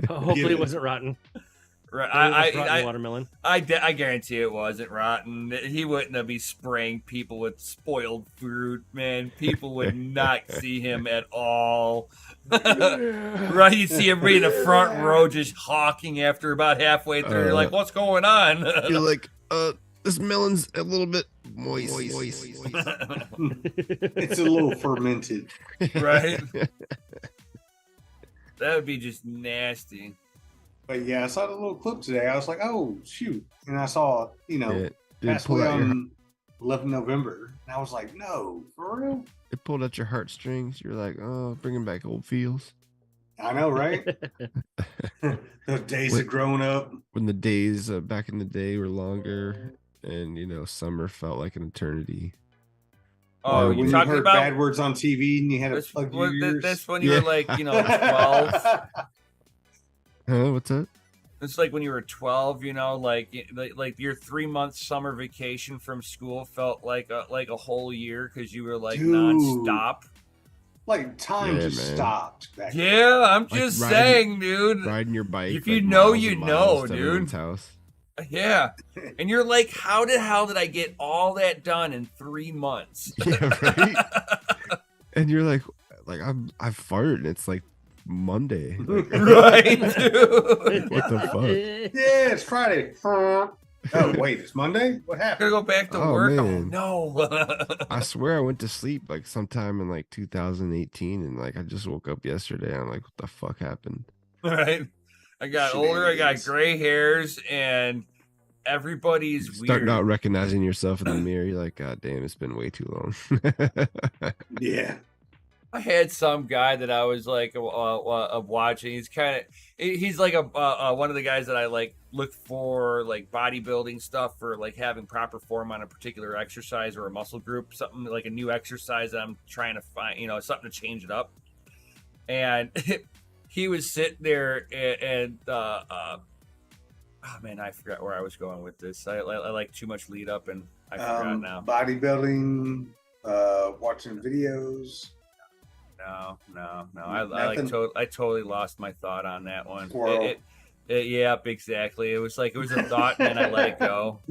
A: Hopefully it wasn't rotten.
B: Right,
A: Rotten watermelon.
B: I guarantee it wasn't rotten. He wouldn't be spraying people with spoiled fruit, man. People would not see him at all. Right, you'd see everybody in the front row just hawking after about halfway through. You're like, what's going on?
D: You're like, this melon's a little bit moist.
C: It's a little fermented.
B: Right? That would be just nasty.
C: But yeah, I saw the little clip today. I was like, oh, shoot. And I saw,
D: Dude,
C: passed
D: pull
C: away
D: out your,
C: on 11 November. And I was like, no, for real?
D: it pulled out your heartstrings. You're like, oh, bringing back old feels.
C: I know, right? Those days of growing up.
D: When the days back in the day were longer. and summer felt like an eternity.
B: Oh,
D: Or
B: you
C: when you
B: talking
C: heard
B: about
C: bad words on TV and you had to
B: that's,
C: plug your ears.
B: that's when you were like 12.
D: Huh? What's that?
B: It's like when you were 12, like your 3 month summer vacation from school felt like a whole year because you were like
C: Dude.
B: nonstop.
C: Like time
D: Yeah,
C: just
D: man.
C: stopped back then.
B: Yeah, I'm
D: Like
B: just
D: riding-
B: saying, dude.
D: Riding your bike.
B: If you
D: like,
B: know,
D: miles
B: you
D: and miles
B: know,
D: to everyone's
B: dude.
D: house.
B: Yeah, and you're like, how the hell did I get all that done in 3 months?
D: Yeah, right. And you're like I farted. And it's like Monday. Like,
B: Right, dude.
D: what the fuck?
C: Yeah, it's Friday. Oh wait, it's Monday. What
B: Gotta
C: happened?
B: go back to
D: Oh,
B: work.
D: man.
B: Oh no.
D: I swear I went to sleep like sometime in like 2018, and like I just woke up yesterday. I'm like, what the fuck happened?
B: Right. I got older. I got
C: Shenanigans.
B: gray hairs, and everybody's
D: Start
B: weird.
D: not recognizing yourself in the mirror. You're like, God damn, it's been way too long.
C: Yeah.
B: I had some guy that I was like watching. He's like a one of the guys that I like look for like bodybuilding stuff for like having proper form on a particular exercise or a muscle group, something like a new exercise that I'm trying to find, something to change it up. And he was sitting there and oh man, I forgot where I was going with this. I like too much lead up and I forgot now.
C: Bodybuilding, watching videos.
B: No.
C: Nothing?
B: I totally lost my thought on that one.
C: Squirrel.
B: Yep, exactly. It was a thought, and then I let it go.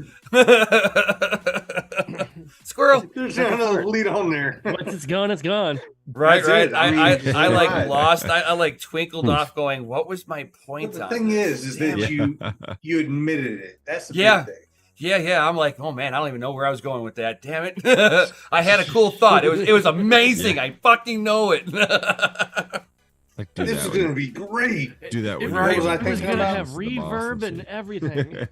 B: Squirrel.
C: There's another lead on there.
A: Once it's gone, it's gone.
B: Right.
C: That's it.
B: I
C: I mean,
B: like
C: right.
B: lost. I like twinkled off, going, "What was my point?"
C: But the
B: on
C: thing
B: this?
C: is
B: Damn
C: that
B: it.
C: you admitted it. That's the
B: Yeah.
C: big thing.
B: Yeah. I'm like, oh man, I don't even know where I was going with that. Damn it! I had a cool thought. It was amazing.
D: Yeah.
B: I fucking know it.
D: Like, do
C: This
D: that
C: is
D: when-
C: gonna be great.
D: do that
A: It
D: when
B: Right.
A: was,
D: you're
A: it was
C: thinking
A: gonna
C: about?
A: have
D: the boss
A: reverb and
D: shit.
A: everything.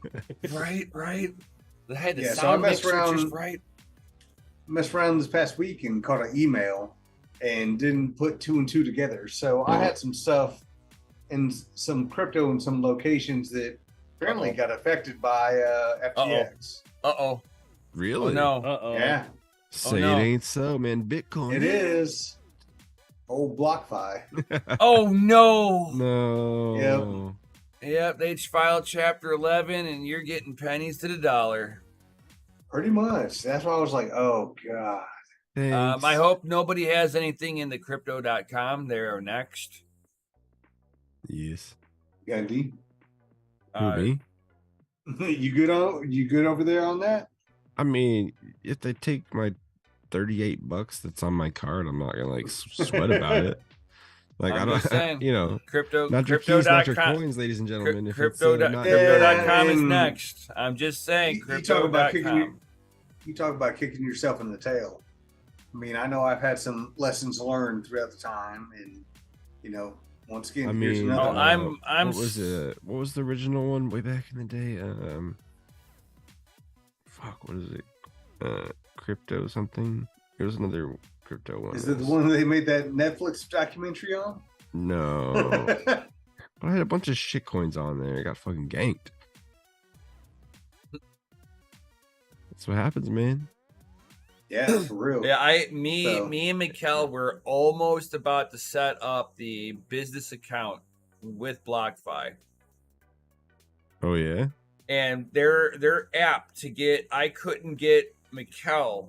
B: Right. I had the
C: Yeah, so
B: sound
C: I messed
B: mixer just
C: around-
B: right.
C: Messed around this past week and caught an email and didn't put two and two together. So I had some stuff and some crypto in some locations that apparently got affected by FTX.
B: Uh-oh.
D: Really?
B: Oh no.
A: Uh-oh.
C: Yeah,
D: Say
B: no.
D: it ain't so, man. Bitcoin.
C: it is. Old BlockFi.
B: Oh no.
D: No.
B: Yep, they filed Chapter 11, and you're getting pennies to the dollar.
C: Pretty much. That's why I was like, oh god.
D: Thanks.
B: I hope nobody has anything in the crypto.com. They're next.
D: Yes.
C: Gandhi,
D: Who, me?
C: you good over there on that?
D: I mean, if they take my $38 that's on my card, I'm not gonna like sweat about it. Like
B: I'm
D: I
B: just saying.
D: don't,
B: Crypto,
D: not your keys, not your
B: crypto.com.
D: coins, ladies and gentlemen. If it's,
B: Crypto.com
D: not-
B: is
C: Yeah.
B: next. I'm just saying.
C: You talk about
B: Crypto.com.
C: you talk about kicking yourself in the tail. I mean, I know I've had some lessons learned throughout the time, and once again,
D: I
C: here's
D: mean,
C: another.
B: Oh, I'm.
D: what was it? What was the original one way back in the day? Fuck, what is it? Crypto something. It was another crypto one.
C: Is it the one they made that Netflix documentary on?
D: No. But I had a bunch of shit coins on there. I got fucking ganked. That's what happens, man.
C: Yeah, for real.
B: Yeah,
C: So-
B: me and Mikkel were almost about to set up the business account with BlockFi.
D: Oh yeah.
B: And their app I couldn't get Mikkel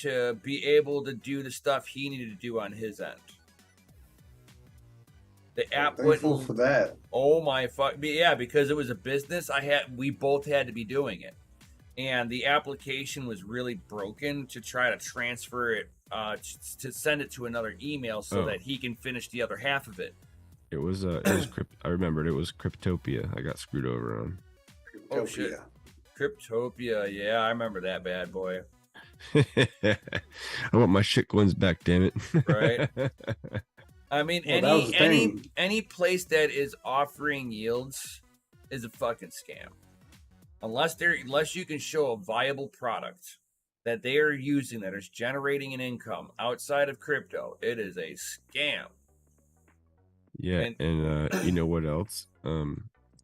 B: to be able to do the stuff he needed to do on his end. The app
C: Thankful
B: wouldn't.
C: for that.
B: Oh my fuck! Yeah, because it was a business. We both had to be doing it, and the application was really broken to try to transfer it, to send it to another email so
D: Oh.
B: that he can finish the other half of it.
D: It was I remembered it was Cryptopia. I got screwed over on.
B: Oh, shit. Cryptopia, yeah, I remember that bad boy.
D: I want my shit coins back, damn it.
B: Right. I mean,
C: Well, that was the thing.
B: any place that is offering yields is a fucking scam. Unless you can show a viable product that they are using that is generating an income outside of crypto, it is a scam.
D: Yeah, and you know what else?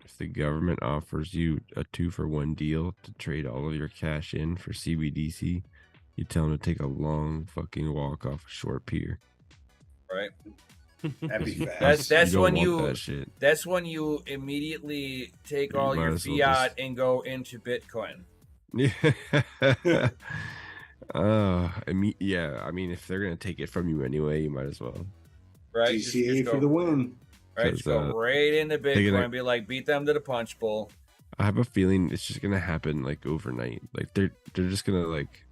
D: If the government offers you a 2-for-1 deal to trade all of your cash in for CBDC, you tell them to take a long fucking walk off a short pier.
B: Right.
C: That'd be fast.
B: That's
D: don't
B: when
D: want
B: you
D: that shit.
B: that's when you immediately take
D: You
B: all
D: might
B: your
D: as well
B: fiat
D: just-
B: and go into Bitcoin.
D: Yeah. Yeah. I mean, if they're gonna take it from you anyway, you might as well.
B: Right?
C: DCA
B: go,
C: for the win.
B: right, just
D: 'Cause,
B: go right into
D: they're
B: Bitcoin
D: gonna-
B: and be like, beat them to the punch bowl.
D: I have a feeling it's just gonna happen like overnight. Like they're just gonna like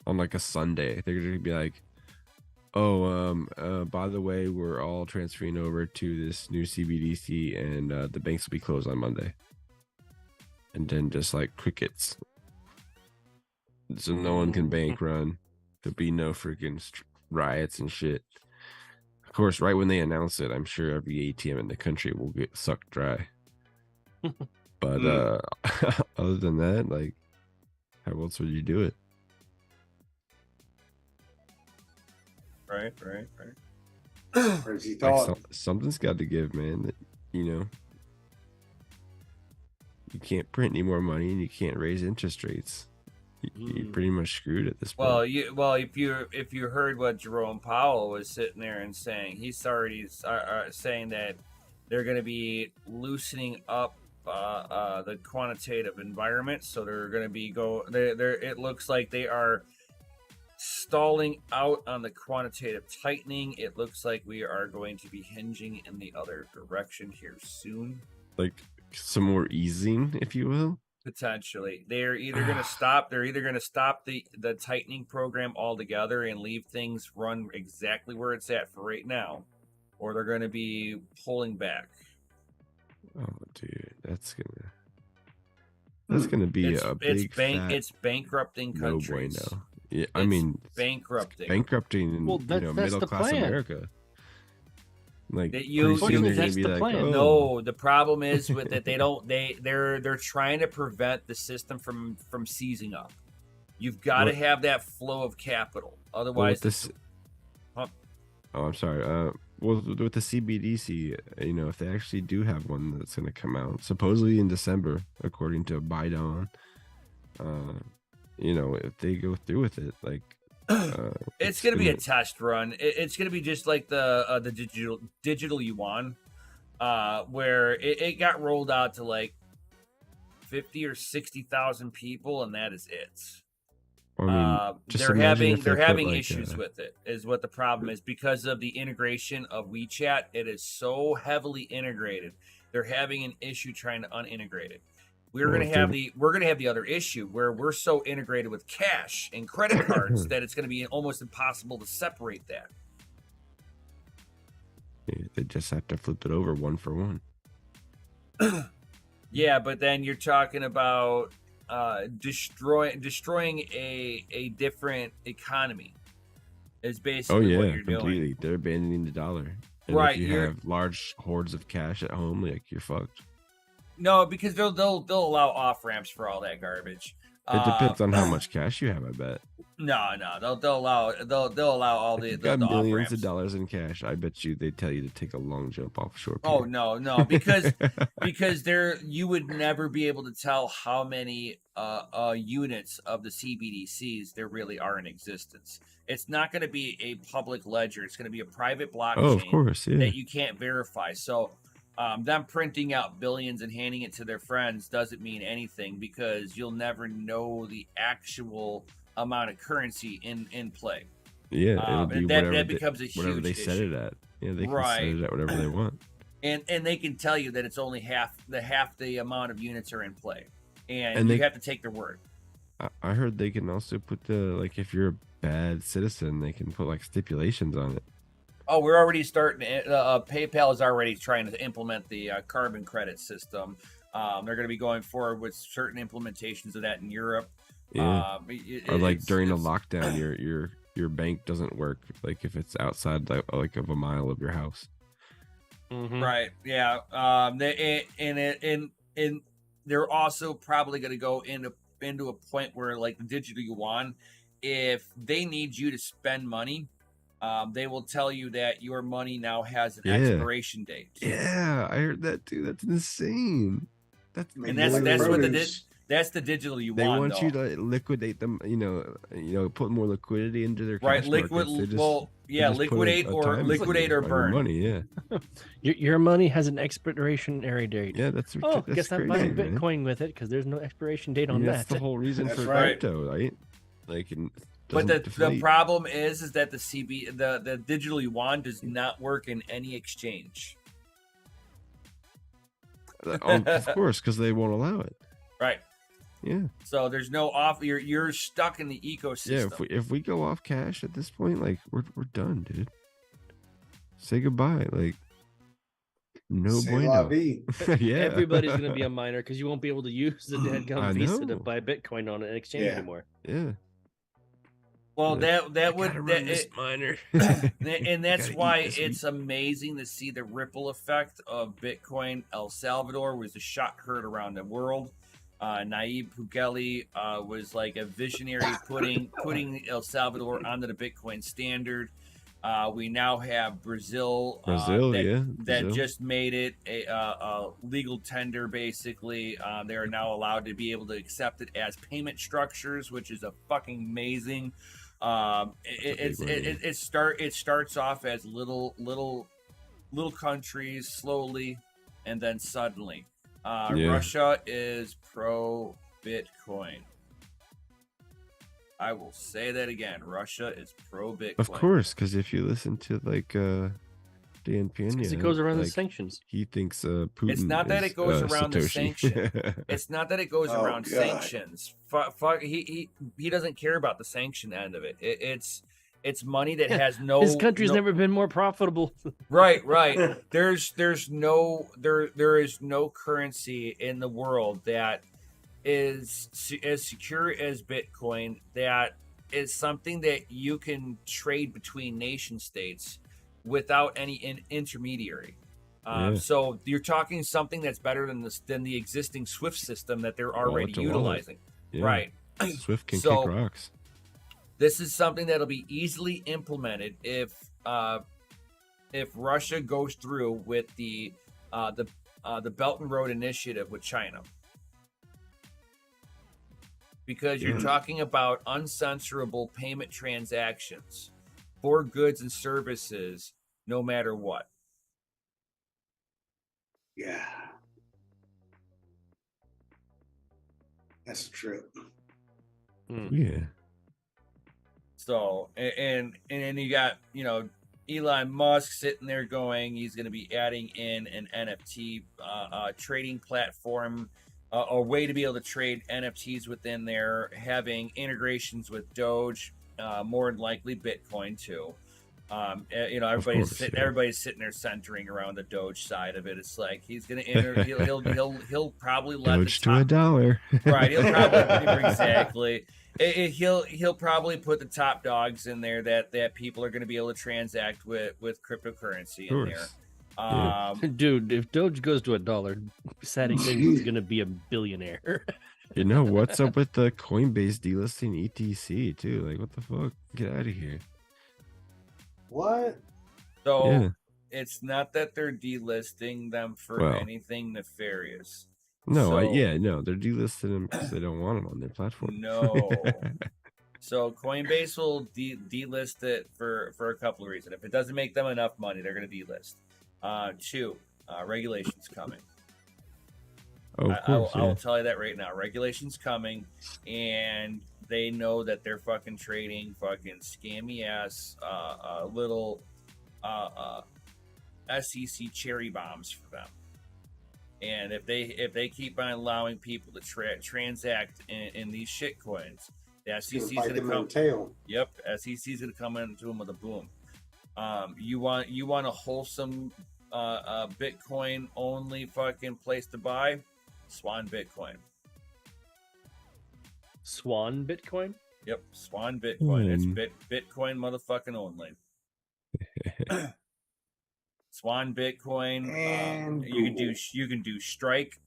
D: on like a Sunday, they're gonna be like, oh, by the way, we're all transferring over to this new CBDC, and the banks will be closed on Monday. And then just like crickets, so no one can bank run. There'll be no freaking riots and shit. Of course, right when they announce it, I'm sure every ATM in the country will get sucked dry. But other than that, like, how else would you do it?
B: Right.
C: Crazy
D: Like,
C: thought.
D: something's got to give, man. That, you can't print any more money and you can't raise interest rates. You're pretty much screwed at this point.
B: If you heard what Jerome Powell was sitting there and saying, he's already saying that they're going to be loosening up the quantitative environment, so they're going to be it looks like they are stalling out on the quantitative tightening. It looks like we are going to be hinging in the other direction here soon.
D: Like some more easing, if you will.
B: Potentially, they're either going to stop. They're either going to stop the tightening program altogether and leave things run exactly where it's at for right now, or they're going to be pulling back.
D: Oh, dude, that's gonna be a big fat
B: it's bankrupting countries.
D: no bueno. Yeah, I
B: It's
D: mean,
B: bankrupting.
A: Well, that's
D: middle
A: the
D: class
A: plan.
D: America. Like
B: That
D: pretty soon they're gonna
A: that's
D: be
A: the
D: like,
A: plan.
D: oh,
B: No, the problem is with that they're trying to prevent the system from seizing up. You've got to have that flow of capital, otherwise.
D: Oh, I'm sorry. Well, with the CBDC, if they actually do have one that's going to come out, supposedly in December, according to Biden, if they go through with it, like,
B: it's going to be a test run. It's going to be just like the digital yuan, where it got rolled out to like 50 or 60,000 people, and that is it.
D: I mean,
B: they're having issues with it, is what the problem is, because of the integration of WeChat. It is so heavily integrated. They're having an issue trying to unintegrate it. We're gonna have the other issue where we're so integrated with cash and credit cards that it's gonna be almost impossible to separate that.
D: They just have to flip it over one for one.
B: Yeah, but then you're talking about destroying a different economy is basically what you're
D: completely
B: doing.
D: They're abandoning the dollar, and
B: Right,
D: if you have large hordes of cash at home, like, you're fucked.
B: No, because they'll allow off ramps for all that garbage.
D: It depends on how much cash you have, I bet.
B: No, they'll allow all
D: If
B: the
D: you've got
B: off
D: millions
B: ramps.
D: of dollars in cash, I bet you they tell you to take a long jump off a short pier.
B: Oh no, because you would never be able to tell how many units of the CBDCs there really are in existence. It's not going to be a public ledger. It's going to be a private blockchain.
D: Oh, of course, yeah.
B: That you can't verify. So them printing out billions and handing it to their friends doesn't mean anything, because you'll never know the actual amount of currency in play.
D: Yeah, it'll be
B: that becomes a
D: whatever
B: huge
D: they set
B: issue.
D: it at. Yeah, they can set it at whatever they want.
B: And they can tell you that it's only half the amount of units are in play, and you have to take their word.
D: I heard they can also put if you're a bad citizen, they can put like stipulations on it.
B: Oh, we're already starting. PayPal is already trying to implement the carbon credit system. They're going to be going forward with certain implementations of that in Europe.
D: Yeah. Or like during a lockdown, your bank doesn't work. Like if it's outside like of a mile of your house.
A: Mm-hmm.
B: Right. Yeah. And they're also probably going to go into a point where, like the digital yuan, if they need you to spend money, they will tell you that your money now has an expiration date.
D: Yeah, I heard that too. That's insane.
B: And that's what that's the digital yuan.
D: They want
B: though.
D: you to liquidate them. Put more liquidity into their cash markets. They just,
B: liquidate or burn
D: money. Yeah,
A: your money has an expiration date.
D: Yeah, that's
A: guess I'm buying
D: crazy,
A: Bitcoin with it because there's no expiration date on
D: that's
A: that.
D: the whole reason
C: That's
D: for
C: right.
D: crypto, right? Like,
B: but the problem is that the digital yuan does not work in any exchange.
D: Of course, because they won't allow it.
B: Right.
D: Yeah.
B: So there's no off. You're stuck in the ecosystem.
D: Yeah. If we go off cash at this point, like we're done, dude. Say goodbye. Like, no bueno. Yeah.
A: Everybody's gonna be a miner because you won't be able to use the deadgum Visa to buy Bitcoin on an exchange anymore.
D: Yeah.
B: Well, that would
D: miner,
B: and that's why it's amazing to see the ripple effect of Bitcoin. El Salvador was a shot heard around the world. Nayib Bukele was like a visionary putting El Salvador onto the Bitcoin standard. We now have Brazil that just made it a legal tender. Basically, they are now allowed to be able to accept it as payment structures, which is a fucking amazing. It starts off as little countries slowly, and then suddenly, Russia is pro Bitcoin. I will say that again. Russia is pro Bitcoin.
D: Of course, because if you listen to like Dan Pena,
A: it goes around the sanctions.
D: He thinks Putin.
B: It's not that it goes around the
D: Satoshi.
B: sanction. It's not that it goes around sanctions. He doesn't care about the sanction end of it. It's money that has no.
A: His country's never been more profitable.
B: Right. There is no currency in the world that is as secure as Bitcoin. That is something that you can trade between nation states without any intermediary. So you're talking something that's better than the existing SWIFT system that they're already utilizing.
D: Yeah.
B: Right.
D: SWIFT can kick rocks.
B: This is something that'll be easily implemented if Russia goes through with the Belt and Road Initiative with China. Because you're talking about uncensorable payment transactions for goods and services, no matter what.
C: Yeah. That's true.
D: Yeah.
B: So, and then you got, Elon Musk sitting there going, he's going to be adding in an NFT trading platform, a way to be able to trade NFTs within there, having integrations with Doge, more than likely Bitcoin too. Everybody's sitting there centering around the Doge side of it. It's like he's going to enter. He'll probably let
D: Doge to $1.
B: Right. He'll probably exactly. He'll probably put the top dogs in there that people are going to be able to transact with cryptocurrency in there.
A: Dude, if Doge goes to $1, Sadie is going to be a billionaire.
D: What's up with the Coinbase delisting ETC too? Like, what the fuck? Get out of here.
C: What?
B: So it's not that they're delisting them for anything nefarious.
D: No, they're delisting them because they don't want them on their platform.
B: No. So Coinbase will delist it for a couple of reasons. If it doesn't make them enough money, they're going to delist. 2, regulations coming.
D: Oh, of course,
B: I will tell you that right now. Regulations coming, and they know that they're fucking trading fucking scammy ass little SEC cherry bombs for them. And if they keep on allowing people to transact in these shit coins, the SEC's gonna come. Yep, SEC's gonna come into them with a boom. You want a wholesome Bitcoin only fucking place to buy? Swan Bitcoin.
A: Swan Bitcoin?
B: Yep, Swan Bitcoin. It's Bitcoin motherfucking only. Swan Bitcoin. You can do Strike.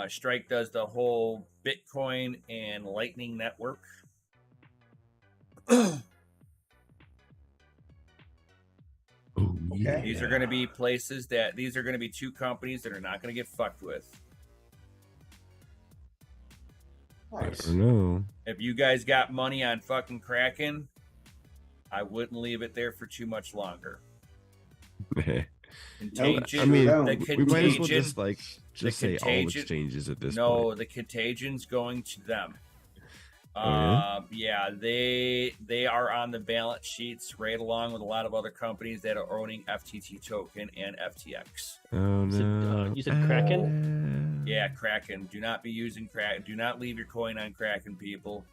B: Strike does the whole Bitcoin and Lightning network.
D: Oh,
C: Okay.
B: These are going to be places that these are going to be two companies that are not going to get fucked with.
C: Nice.
D: I don't know.
B: If you guys got money on fucking Kraken, I wouldn't leave it there for too much longer. Contagion.
D: I mean,
B: the
D: we might as well
B: contagion.
D: just like say all exchanges at this point.
B: No, the contagions going to them.
D: Oh,
B: Yeah, they are on the balance sheets right along with a lot of other companies that are owning FTT token and FTX.
D: Oh no!
A: You said Kraken?
B: Yeah, Kraken. Do not be using Kraken. Do not leave your coin on Kraken, people.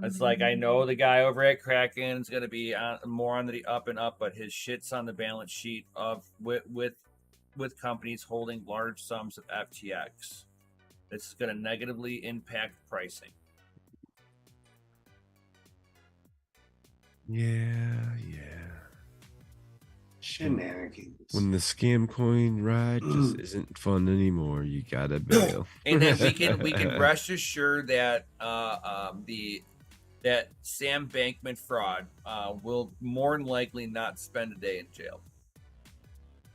B: It's like, I know the guy over at Kraken is going to be more on the up and up, but his shit's on the balance sheet of with companies holding large sums of FTX. This is going to negatively impact pricing.
D: Yeah.
C: Shenanigans.
D: When the scam coin ride just isn't fun anymore, you gotta bail.
B: And then we can rest assured that that Sam Bankman-Fried will more than likely not spend a day in jail.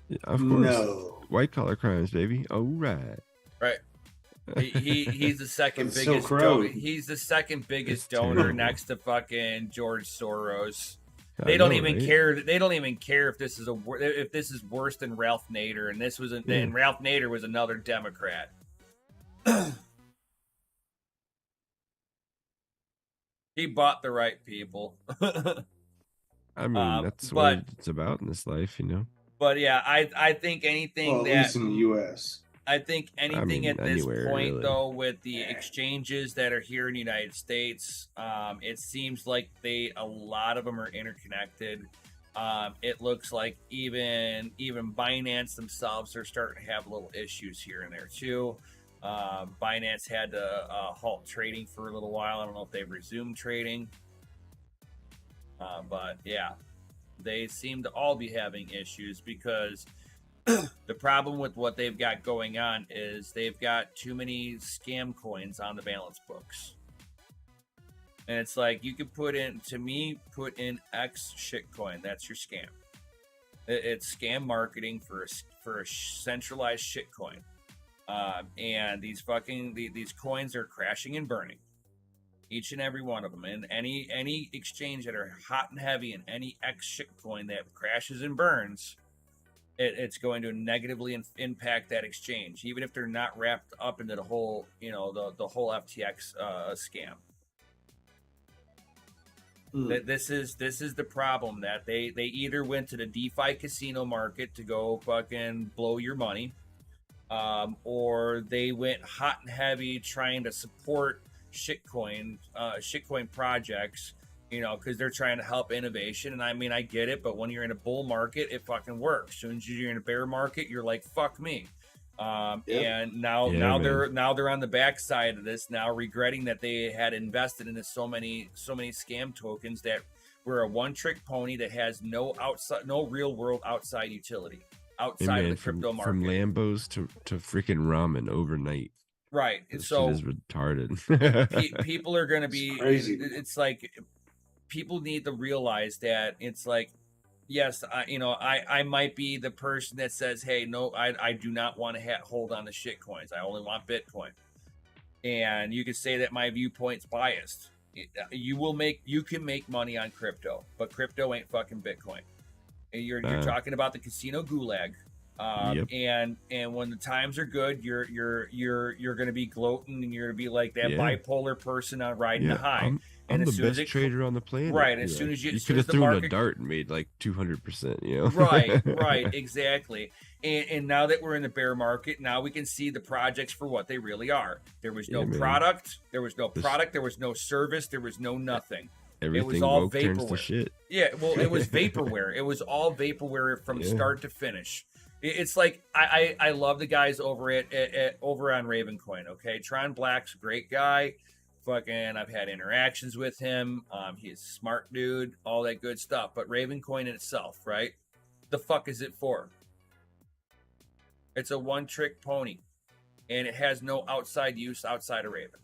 D: Yeah, of course.
C: No.
D: White collar crimes, baby. All right.
B: Right. He's the second
C: That's
B: biggest.
C: Silk Road.
B: He's the second biggest
D: It's
B: donor
D: terrible.
B: next to fucking George Soros.
D: I
B: They don't
D: know,
B: even
D: right?
B: care. They don't even care if this is worse than Ralph Nader, and this was and Ralph Nader was another Democrat. He bought the right people.
D: I mean, that's
B: but-
D: what it's about in this life, you know.
B: But yeah, I think anything
C: Well, at
B: that
C: least in the U.S.
B: I think anything
D: mean,
B: at this
D: anywhere,
B: point,
D: really.
B: though, with the exchanges that are here in the United States, it seems like a lot of them are interconnected. It looks like even Binance themselves are starting to have little issues here and there too. Binance had to halt trading for a little while. I don't know if they've resumed trading, but yeah, they seem to all be having issues because the problem with what they've got going on is they've got too many scam coins on the balance books. And it's like, you could put in X shitcoin. That's your scam. It's scam marketing for a centralized shitcoin. And these coins are crashing and burning. Each and every one of them. And any exchange that are hot and heavy and any X shitcoin that crashes and burns, it's going to negatively impact that exchange, even if they're not wrapped up into the whole, the whole FTX scam. This is the problem, that they either went to the DeFi casino market to go fucking blow your money, or they went hot and heavy trying to support shitcoin projects, because they're trying to help innovation. And I mean, I get it, but when you're in a bull market, it fucking works. As soon as you're in a bear market, you're like, fuck me. And now they're on the backside of this now, regretting that they had invested into so many scam tokens that were a one-trick pony that has no real world outside utility outside of the crypto market.
D: From Lambos to freaking ramen overnight.
B: Right.
D: This
B: So
D: shit is retarded.
B: people are going to be
C: It's crazy.
B: It's like, people need to realize that it's like, yes, I might be the person that says, hey, no, I do not want to hold on to shit coins. I only want Bitcoin. And you could say that my viewpoint's biased. You can make money on crypto, but crypto ain't fucking Bitcoin. And you're talking about the casino gulag.
D: Yep.
B: And when the times are good, you're going to be gloating, and you're going to be like that bipolar person on riding the high.
D: I'm the best trader on the planet.
B: Right. As soon as
D: you could have thrown a dart and made like 200%, you know?
B: Right, exactly. And now that we're in the bear market, now we can see the projects for what they really are. There was no product, there was no service, there was no nothing.
D: Everything
B: it was all
D: woke turns to
B: vaporware.
D: shit.
B: Yeah, well, it was vaporware. It was all vaporware from start to finish. It's like, I love the guys over over on Ravencoin. Okay, Tron Black's a great guy. Fucking, I've had interactions with him. He's a smart dude, all that good stuff. But Ravencoin in itself, right? The fuck is it for? It's a one-trick pony, and it has no outside use outside of Raven.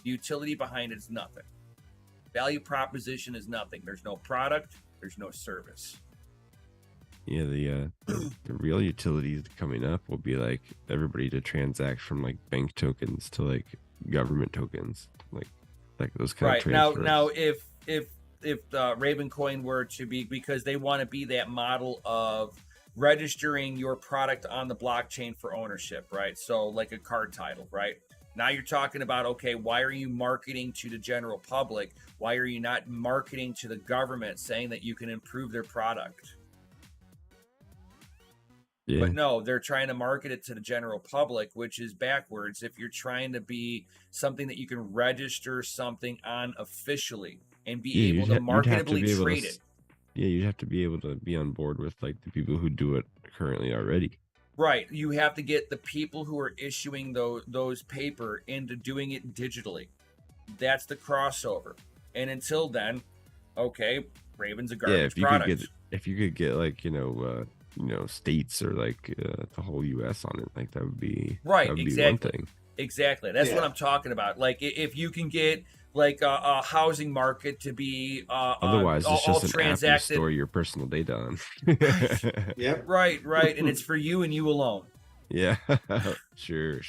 B: The utility behind it is nothing. Value proposition is nothing. There's no product. There's no service.
D: Yeah, the real utility coming up will be like everybody to transact from like bank tokens to like government tokens, like those kind of transfers.
B: Now if the Raven coin were to be, because they want to be that model of registering your product on the blockchain for ownership, right? So like a card title, right? Now you're talking about, okay, why are you marketing to the general public? Why are you not marketing to the government saying that you can improve their product? Yeah. But no, they're trying to market it to the general public, which is backwards. If you're trying to be something that you can register something on officially and be able to marketably trade it.
D: Yeah, you'd have to be able to be on board with like the people who do it currently already.
B: Right. You have to get the people who are issuing those paper into doing it digitally. That's the crossover. And until then, okay, Raven's a garbage product.
D: If you could get like, states or like the whole U.S. on it, like that would be
B: right.
D: That would
B: Exactly.
D: be one thing.
B: Exactly. That's what I'm talking about. Like if you can get like a housing market to be
D: otherwise it's
B: all
D: just an app to store your personal data on.
C: Yep.
B: Right. And it's for you and you alone.
D: Yeah. Sure.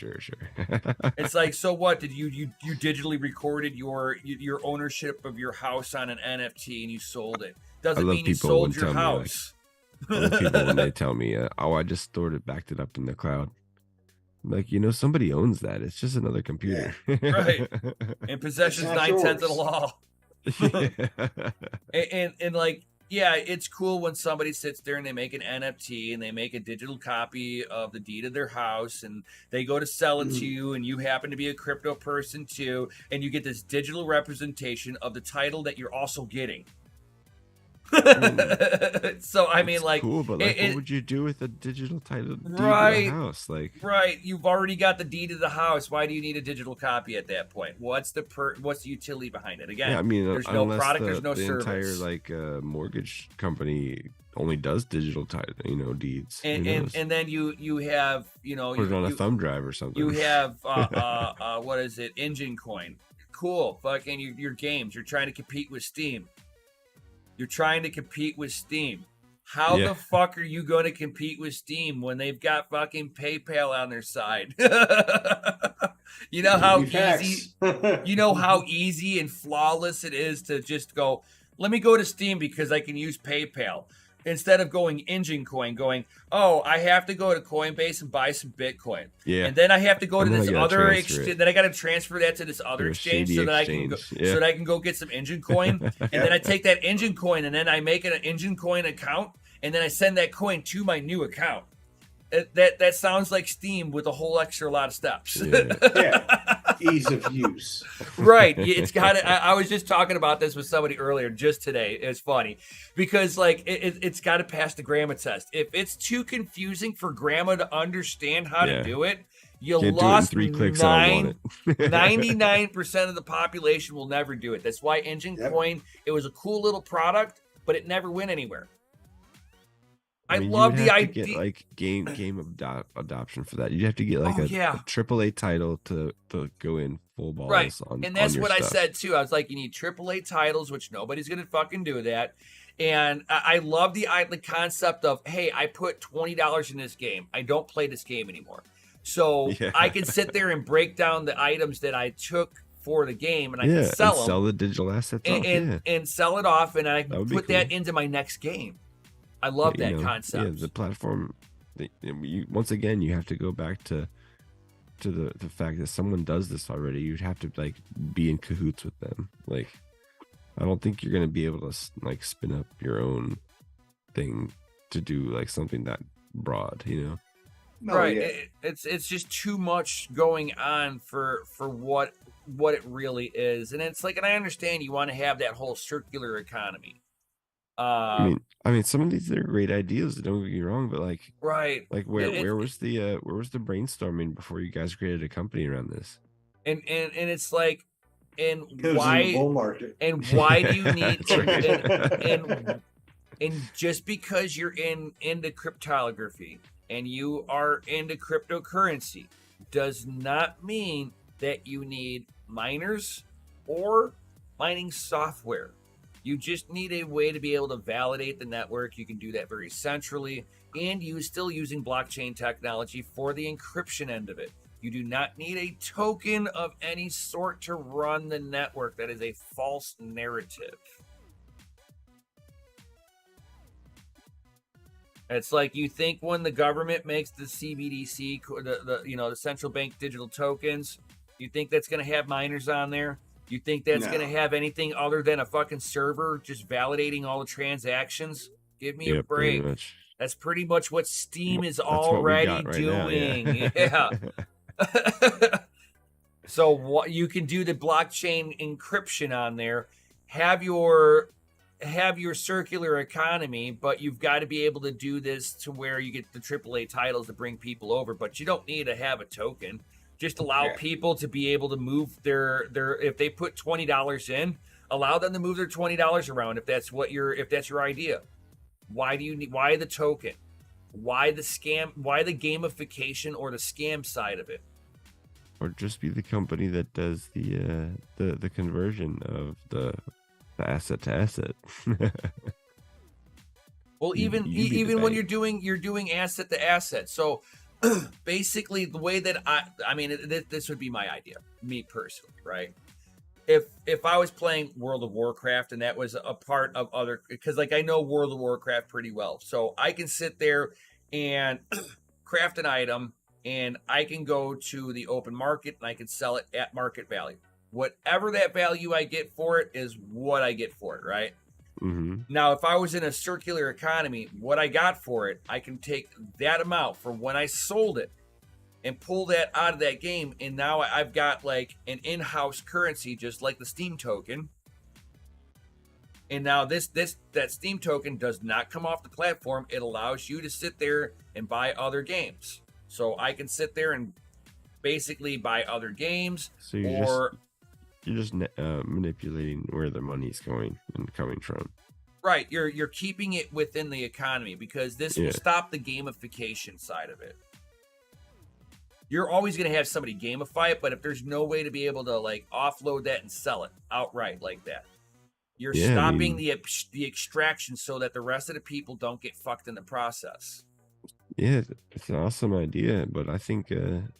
B: It's like, so what did you digitally recorded your ownership of your house on an NFT and you sold it? Doesn't mean you sold your house.
D: People when they tell me, I just stored it, backed it up in the cloud. Like, somebody owns that. It's just another computer.
B: Yeah. Right. And possession's 9/10 of the law. and like, yeah, it's cool when somebody sits there and they make an NFT and they make a digital copy of the deed of their house and they go to sell it to you and you happen to be a crypto person too. And you get this digital representation of the title that you're also getting. So I mean, like,
D: cool, but like, what would you do with a digital title deed
B: right,
D: to the house? Like,
B: right, you've already got the deed of the house. Why do you need a digital copy at that point? What's the utility behind it? Again,
D: yeah, I mean,
B: there's no product, there's no
D: the
B: service.
D: Entire like mortgage company only does digital title, deeds.
B: And then you have
D: put it on a thumb drive or something.
B: You have what is it? Engine coin. Cool, fucking your games. You're trying to compete with Steam. How the fuck are you going to compete with Steam when they've got fucking PayPal on their side? You know how easy and flawless it is to just go, let me go to Steam because I can use PayPal. Instead of going Engine Coin, oh, I have to go to Coinbase and buy some Bitcoin. Yeah. And then I have to go to this other exchange. Then I got to transfer that to this other exchange so that I can go get some Engine Coin. And then I take that Engine Coin and then I make an Engine Coin account and then I send that coin to my new account. That sounds like Steam with a whole extra lot of steps.
C: Yeah. Ease of use.
B: Right. It's got to, I was just talking about this with somebody earlier just today. It's funny because like it's got to pass the grammar test. If it's too confusing for grandma to understand how to do it, you lost
D: 3 clicks.
B: 99% of the population will never do it. That's why Engine Coin, it was a cool little product, but it never went anywhere. I mean, love the idea.
D: Get like game adoption for that. You have to get like a AAA title to go in full balls.
B: Right,
D: on,
B: and that's what
D: stuff.
B: I said too. I was like, you need AAA titles, which nobody's gonna fucking do that. And I love the concept of, hey, I put $20 in this game. I don't play this game anymore, so I can sit there and break down the items that I took for the game, and I can sell them,
D: sell the digital assets,
B: and sell it off, and I can put that into my next game. I love that concept.
D: Yeah, the platform. Once again, you have to go back to the fact that someone does this already. You'd have to like be in cahoots with them. Like, I don't think you're gonna be able to like spin up your own thing to do like something that broad.
B: No, right? Yeah. It's just too much going on for what it really is, and it's like, and I understand you want to have that whole circular economy.
D: I mean, some of these are great ideas. Don't get me wrong, but like,
B: like
D: where was the brainstorming before you guys created a company around this?
B: And it's like, and
C: why? Bull market.
B: And why do you need? and just because you're into cryptography and you are into cryptocurrency does not mean that you need miners or mining software. You just need a way to be able to validate the network. You can do that very centrally, and you still using blockchain technology for the encryption end of it. You do not need a token of any sort to run the network. That is a false narrative. It's like you think when the government makes the CBDC, the central bank digital tokens, you think that's going to have miners on there? You think that's going to have anything other than a fucking server just validating all the transactions? Give me a break. That's pretty much what Steam is already doing. Now, yeah. So what you can do the blockchain encryption on there, have your circular economy, but you've got to be able to do this to where you get the AAA titles to bring people over, but you don't need to have a token. Just allow people to be able to move their if they put $20 in, allow them to move their $20 around if that's your idea. Why the token? Why the scam? Why the gamification or the scam side of it?
D: Or just be the company that does the conversion of the asset to asset.
B: Well, even when you're doing asset to asset. So basically, the way that I mean, this would be my idea, me personally, right? If I was playing World of Warcraft and that was a part of other, because like I know World of Warcraft pretty well, so I can sit there and craft an item, and I can go to the open market and I can sell it at market value. Whatever that value I get for it is what I get for it, right?
D: Mm-hmm.
B: Now, if I was in a circular economy, what I got for it, I can take that amount from when I sold it and pull that out of that game, and now I've got like an in-house currency, just like the Steam token. And now that Steam token does not come off the platform. It allows you to sit there and buy other games. So I can sit there and basically buy other games,
D: so you're just manipulating where the money's going and coming from.
B: Right, you're keeping it within the economy, because this will stop the gamification side of it. You're always going to have somebody gamify it, but if there's no way to be able to like offload that and sell it outright like that, you're stopping the extraction so that the rest of the people don't get fucked in the process.
D: Yeah, it's an awesome idea, but I think.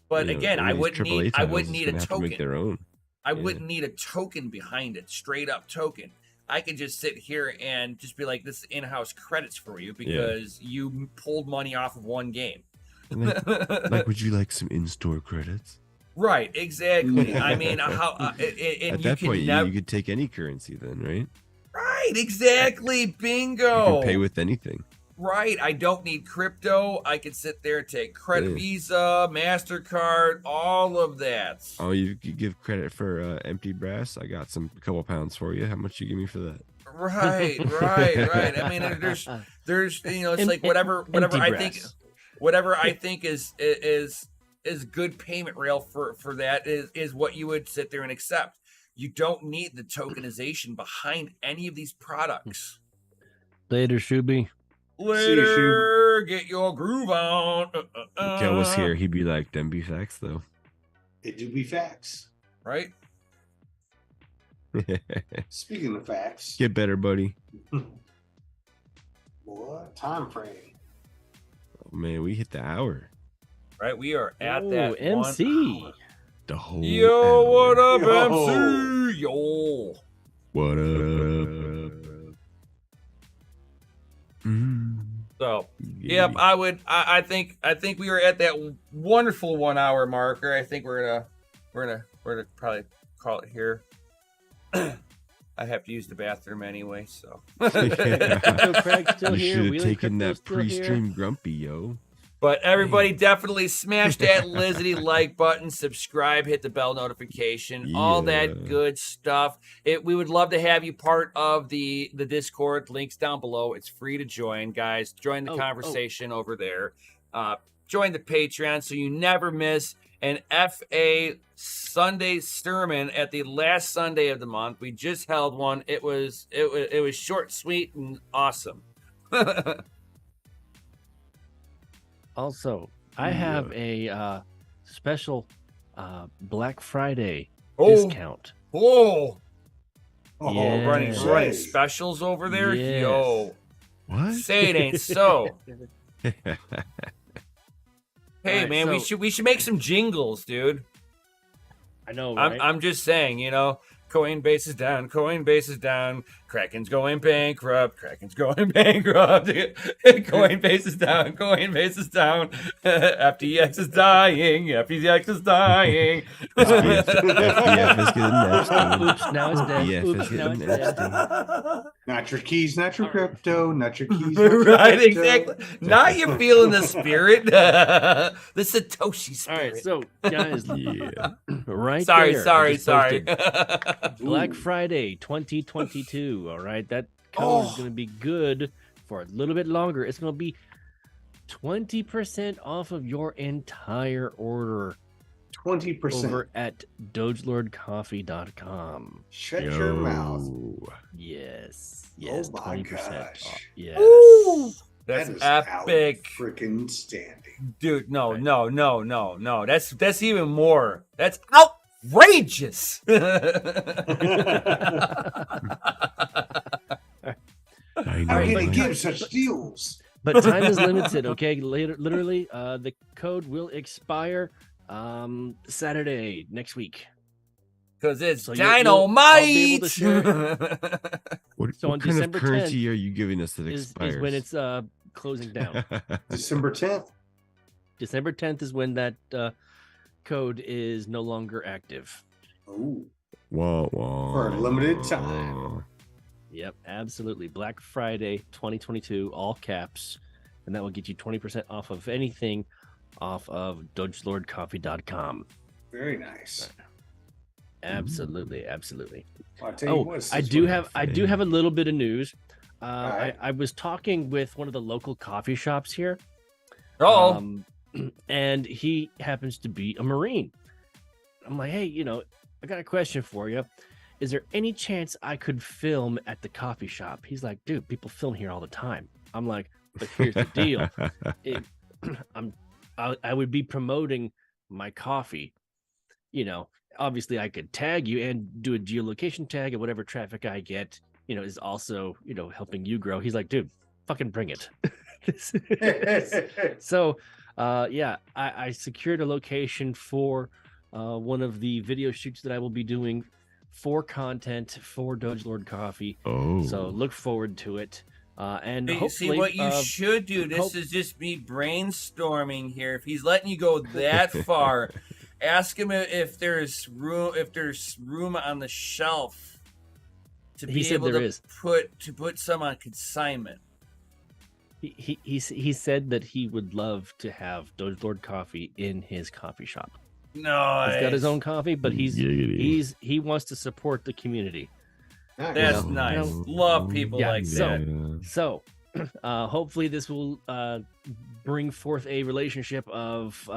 B: But again, I wouldn't need a token.
D: Make their own.
B: I wouldn't need a token behind it, straight up token. I could just sit here and just be like, this is in-house credits for you because you pulled money off of one game.
D: Like, would you like some in-store credits?
B: Right, exactly. I mean, how
D: at that point, you could take any currency then, right?
B: Right, exactly. Bingo.
D: You can pay with anything.
B: Right, I don't need crypto. I can sit there and take credit, Visa, MasterCard, all of that.
D: Oh, you give credit for empty brass? I got a couple pounds for you. How much you give me for that?
B: Right. I mean, there's it's like whatever I think is good payment rail for that is what you would sit there and accept. You don't need the tokenization behind any of these products.
A: Later, Shuby.
B: Later, get your groove on.
D: Kel was here. He'd be like, "Them be facts, though."
C: It do be facts,
B: right?
C: Speaking of facts,
D: get better, buddy.
C: What time frame?
D: Oh, man, we hit the hour.
B: Right, we are at that
A: MC.
B: 1 hour.
D: The whole.
B: Yo,
D: hour.
B: what up, MC? Yo,
D: what up?
B: So, yep, I think we are at that wonderful 1 hour marker. I think we're gonna probably call it here. I have to use the bathroom anyway, so.
A: Craig's still
D: you
A: here.
D: should have taken that pre-stream grumpy, yo.
B: But everybody definitely smash that Lizzie like button, subscribe, hit the bell notification, all that good stuff. We would love to have you part of the Discord. Links down below. It's free to join, guys. Join the conversation over there. Join the Patreon so you never miss an FA Sunday sermon at the last Sunday of the month. We just held one. It was short, sweet, and awesome.
A: Also, I have a special Black Friday discount.
B: Oh,
A: Yeah.
B: running
C: right.
B: specials over there.
A: Yes.
B: Yo,
D: What?
B: say it ain't so. Hey
A: Alright,
B: man,
A: so-
B: we should make some jingles, dude.
A: I know, right?
B: I'm just saying, you know, Coinbase is down, Coinbase is down, Kraken's going bankrupt, Kraken's going bankrupt, Coinbase is down, Coinbase is down, FTX is dying, FTX is dying.
D: FBF is getting next.
A: Oops, now it's dead.
D: FBF
A: Oops,
D: is
A: now
D: getting
A: it's dead.
D: next.
C: Not your keys, not your crypto, not your keys. Not your
B: Right,
C: crypto.
B: exactly. Now you're feeling the spirit, the Satoshi
A: All right,
B: spirit.
A: so guys,
D: Yeah.
A: right
B: Sorry,
A: there, I
B: sorry.
A: just posted Black
C: Ooh.
A: Friday 2022. All right, that code is
B: Oh.
A: going to be good for a little bit longer. It's going to be 20% off of your entire order
C: 20%.
A: over at DogeLordCoffee.com.
C: Shut your mouth.
D: Yo.
A: Yes,
C: Oh
A: yes,
C: my
A: 20% off.
C: gosh.
A: Yes.
B: Ooh,
C: That
B: that's
C: is
B: epic.
C: Freaking standing.
B: Dude, no,
A: Right.
B: no. That's even more. That's outrageous.
D: I
C: How
D: know.
C: can they
A: but-
C: give such deals?
A: But time is limited, okay? Later, literally, the code will expire Saturday next week.
B: Because it's
A: So I'll be able to
B: dynamite.
A: share
D: What,
A: So
D: what
A: on
D: kind
A: December
D: of currency
A: 10th
D: are you giving us that
A: Is
D: expires?
A: when it's closing down.
C: December 10th.
A: December 10th is when that code is no longer active.
C: Ooh.
D: Whoa, whoa.
C: For a limited time.
A: Yep, absolutely. Black Friday 2022, all caps. And that will get you 20% off of anything off of DogeLordCoffee.com.
C: Very nice.
A: Absolutely, absolutely.
C: Well, I'll tell you
A: Oh,
C: what,
A: I
C: since
A: do
C: we're-
A: have a little bit of news.
C: Alright.
A: I was talking with one of the local coffee shops here.
B: Oh,
A: And he happens to be a Marine. I'm like, hey, I got a question for you. Is there any chance I could film at the coffee shop? He's like, dude, people film here all the time. I'm like, but here's the deal. I would be promoting my coffee. Obviously I could tag you and do a geolocation tag, and whatever traffic I get, is also, helping you grow. He's like, dude, fucking bring it. So, I secured a location for one of the video shoots that I will be doing for content for DogeLord Coffee.
D: Oh.
A: So look forward to it. And
B: Hey,
A: hopefully,
B: see what you should do. This
A: hope-
B: is just me brainstorming here. If he's letting you go that far, ask him if there's room on the shelf to
A: He
B: be
A: said
B: able
A: there
B: to
A: is.
B: put some on consignment.
A: he said that he would love to have DogeLord Coffee in his coffee shop.
B: No,
A: He's got his own coffee, but
D: Giggity.
A: he wants to support the community.
C: Nice.
B: That's
A: Yeah.
B: nice.
A: Yeah.
B: Love people
A: Yeah,
B: like
A: so-
B: that.
A: So, hopefully, this will bring forth a relationship of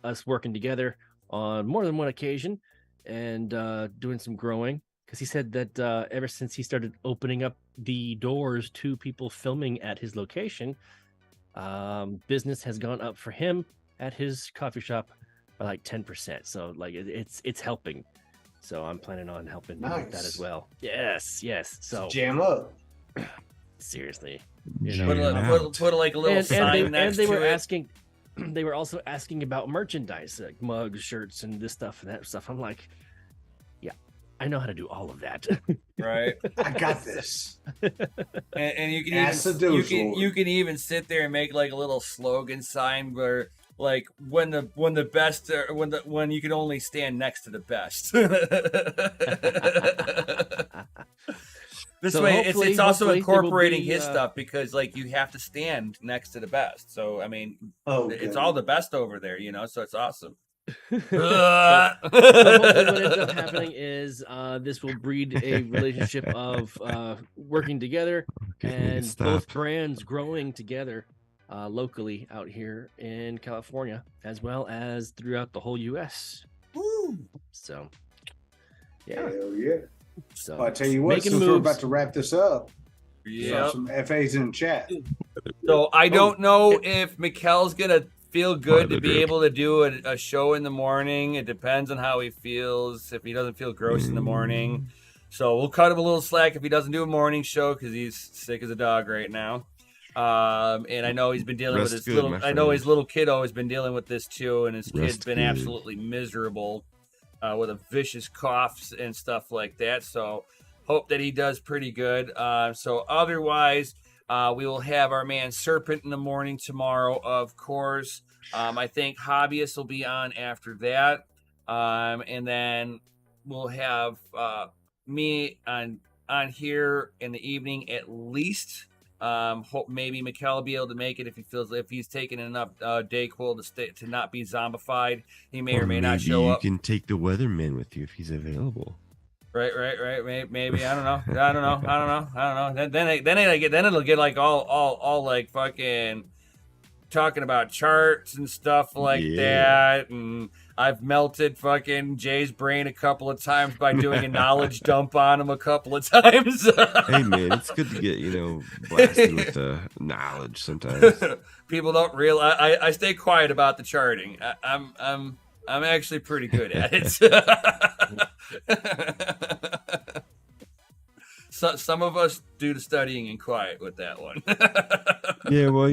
A: us working together on more than one occasion and doing some growing. Because he said that ever since he started opening up the doors to people filming at his location, business has gone up for him at his coffee shop by like 10%. So, like, it's helping. So I'm planning on helping with that
C: Nice.
A: as well. Yes. So
C: Jam up.
A: seriously.
B: Put like a little sign
A: and
B: next
A: they
B: to
A: were
B: it.
A: asking, they were also asking about merchandise, like mugs, shirts, and this stuff and that stuff. I'm like, yeah, I know how to do all of that.
B: Right.
C: I got this.
B: And you can
C: Ask the
B: even
C: DogeLord.
B: you can even sit there and make like a little slogan sign where like when the best when you can only stand next to the best. This
A: So
B: way,
A: hopefully-
B: it's also
A: hopefully there will
B: incorporating
A: be,
B: his stuff because like you have to stand next to the best. So I mean,
C: Oh,
B: it's
C: good.
B: all the best over there, so it's awesome.
A: So hopefully what ends up happening is this will breed a relationship of working together
D: Okay, we can
A: and both
D: stop.
A: brands growing together locally out here in California, as well as throughout the whole U.S. So, yeah.
C: Hell yeah.
A: So
C: Well, I tell you what,
A: making
C: since we're
A: moves.
C: about to wrap this up,
B: Yeah.
C: some FAs in the chat.
B: So I don't know if Mikkel's gonna feel good to be
D: Positive.
B: able to do a show in the morning. It depends on how he feels. If he doesn't feel gross in the morning, So we'll cut him a little slack if he doesn't do a morning show because he's sick as a dog right now. And I know he's been dealing with his little. I know his little kiddo has been dealing with this too, and his kid's been absolutely miserable with a vicious coughs and stuff like that. So hope that he does pretty good. So otherwise, we will have our man Serpent in the morning tomorrow, of course. I think Hobbyist will be on after that, and then we'll have me on here in the evening at least. Hope maybe Mikkel will be able to make it if he's taken enough Dayquil to not be zombified. He may or may not show up.
D: You can take the weatherman with you if he's available.
B: Right. Maybe I don't know. Then it'll get like all like fucking talking about charts and stuff like that, and I've melted fucking Jay's brain a couple of times by doing a knowledge dump on him a couple of times.
D: Hey man, it's good to get blasted with knowledge sometimes.
B: People don't realize I stay quiet about the charting. I'm actually pretty good at it. So some of us do the studying in quiet with that one.
D: Yeah, well,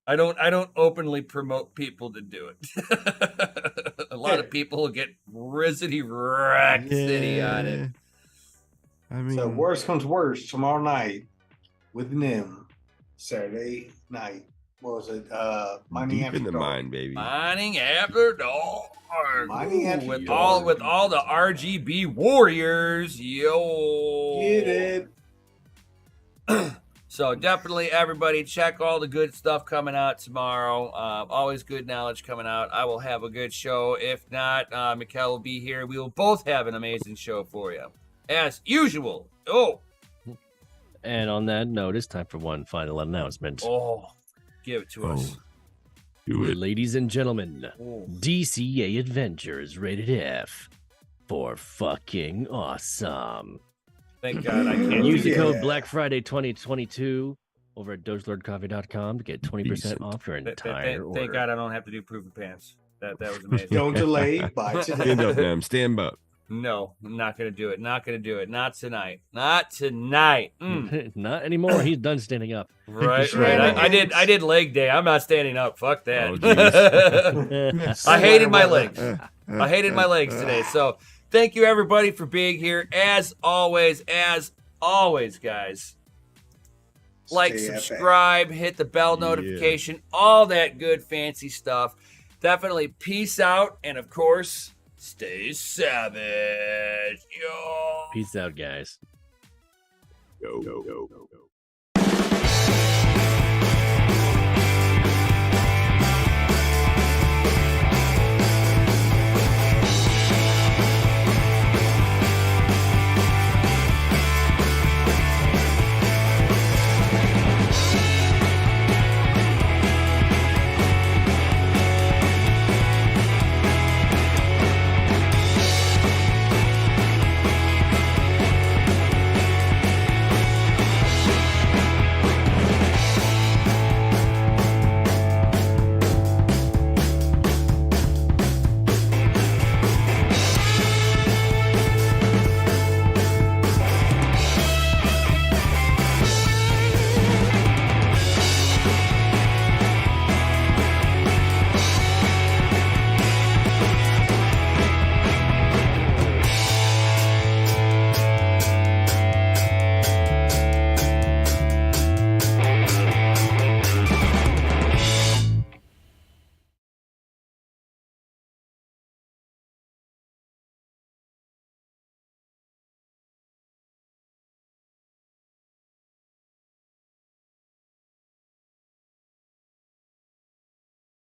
B: I don't openly promote people to do it. A lot of people get rizzity city on it.
C: I mean, so worst comes worst, tomorrow night with Nim, Saturday night. What was it? Mining
D: deep
C: after
D: in the
C: dark.
D: mine, baby.
B: Mining after dark.
C: Mining after
B: with
C: dark.
B: all the RGB warriors. Yo.
C: Get it.
B: So definitely everybody check all the good stuff coming out tomorrow. Always good knowledge coming out. I will have a good show. If not, Mikkel will be here. We will both have an amazing show for you. As usual. Oh.
A: And on that note, it's time for one final announcement.
B: Oh. Give it to us.
D: Do it.
A: Ladies and gentlemen,
B: Oh.
A: DCA Adventures rated F for fucking awesome.
B: Thank God I can't
A: Use
B: do
A: the
B: that.
A: code Black Friday 2022 over at DogeLordCoffee.com to get 20%
D: Decent.
A: off your entire order.
B: Thank God I don't have to do proof of pants. That was amazing.
C: Don't delay. Buy today.
D: Stand up, man. Stand up.
B: No, I'm not gonna do it. Not gonna do it. Not tonight. Not tonight.
A: Not anymore. He's done standing up.
B: Right.
C: Shred
B: I
C: hands.
B: did leg day. I'm not standing up. Fuck that.
D: Oh, jeez.
B: I hated my legs. I hated my legs today. So thank you everybody for being here. As always, guys. Like,
C: Stay
B: subscribe, hit the bell notification, all that good fancy stuff. Definitely peace out, and of course, stay savage. Yo.
A: Peace out, guys.
D: Go.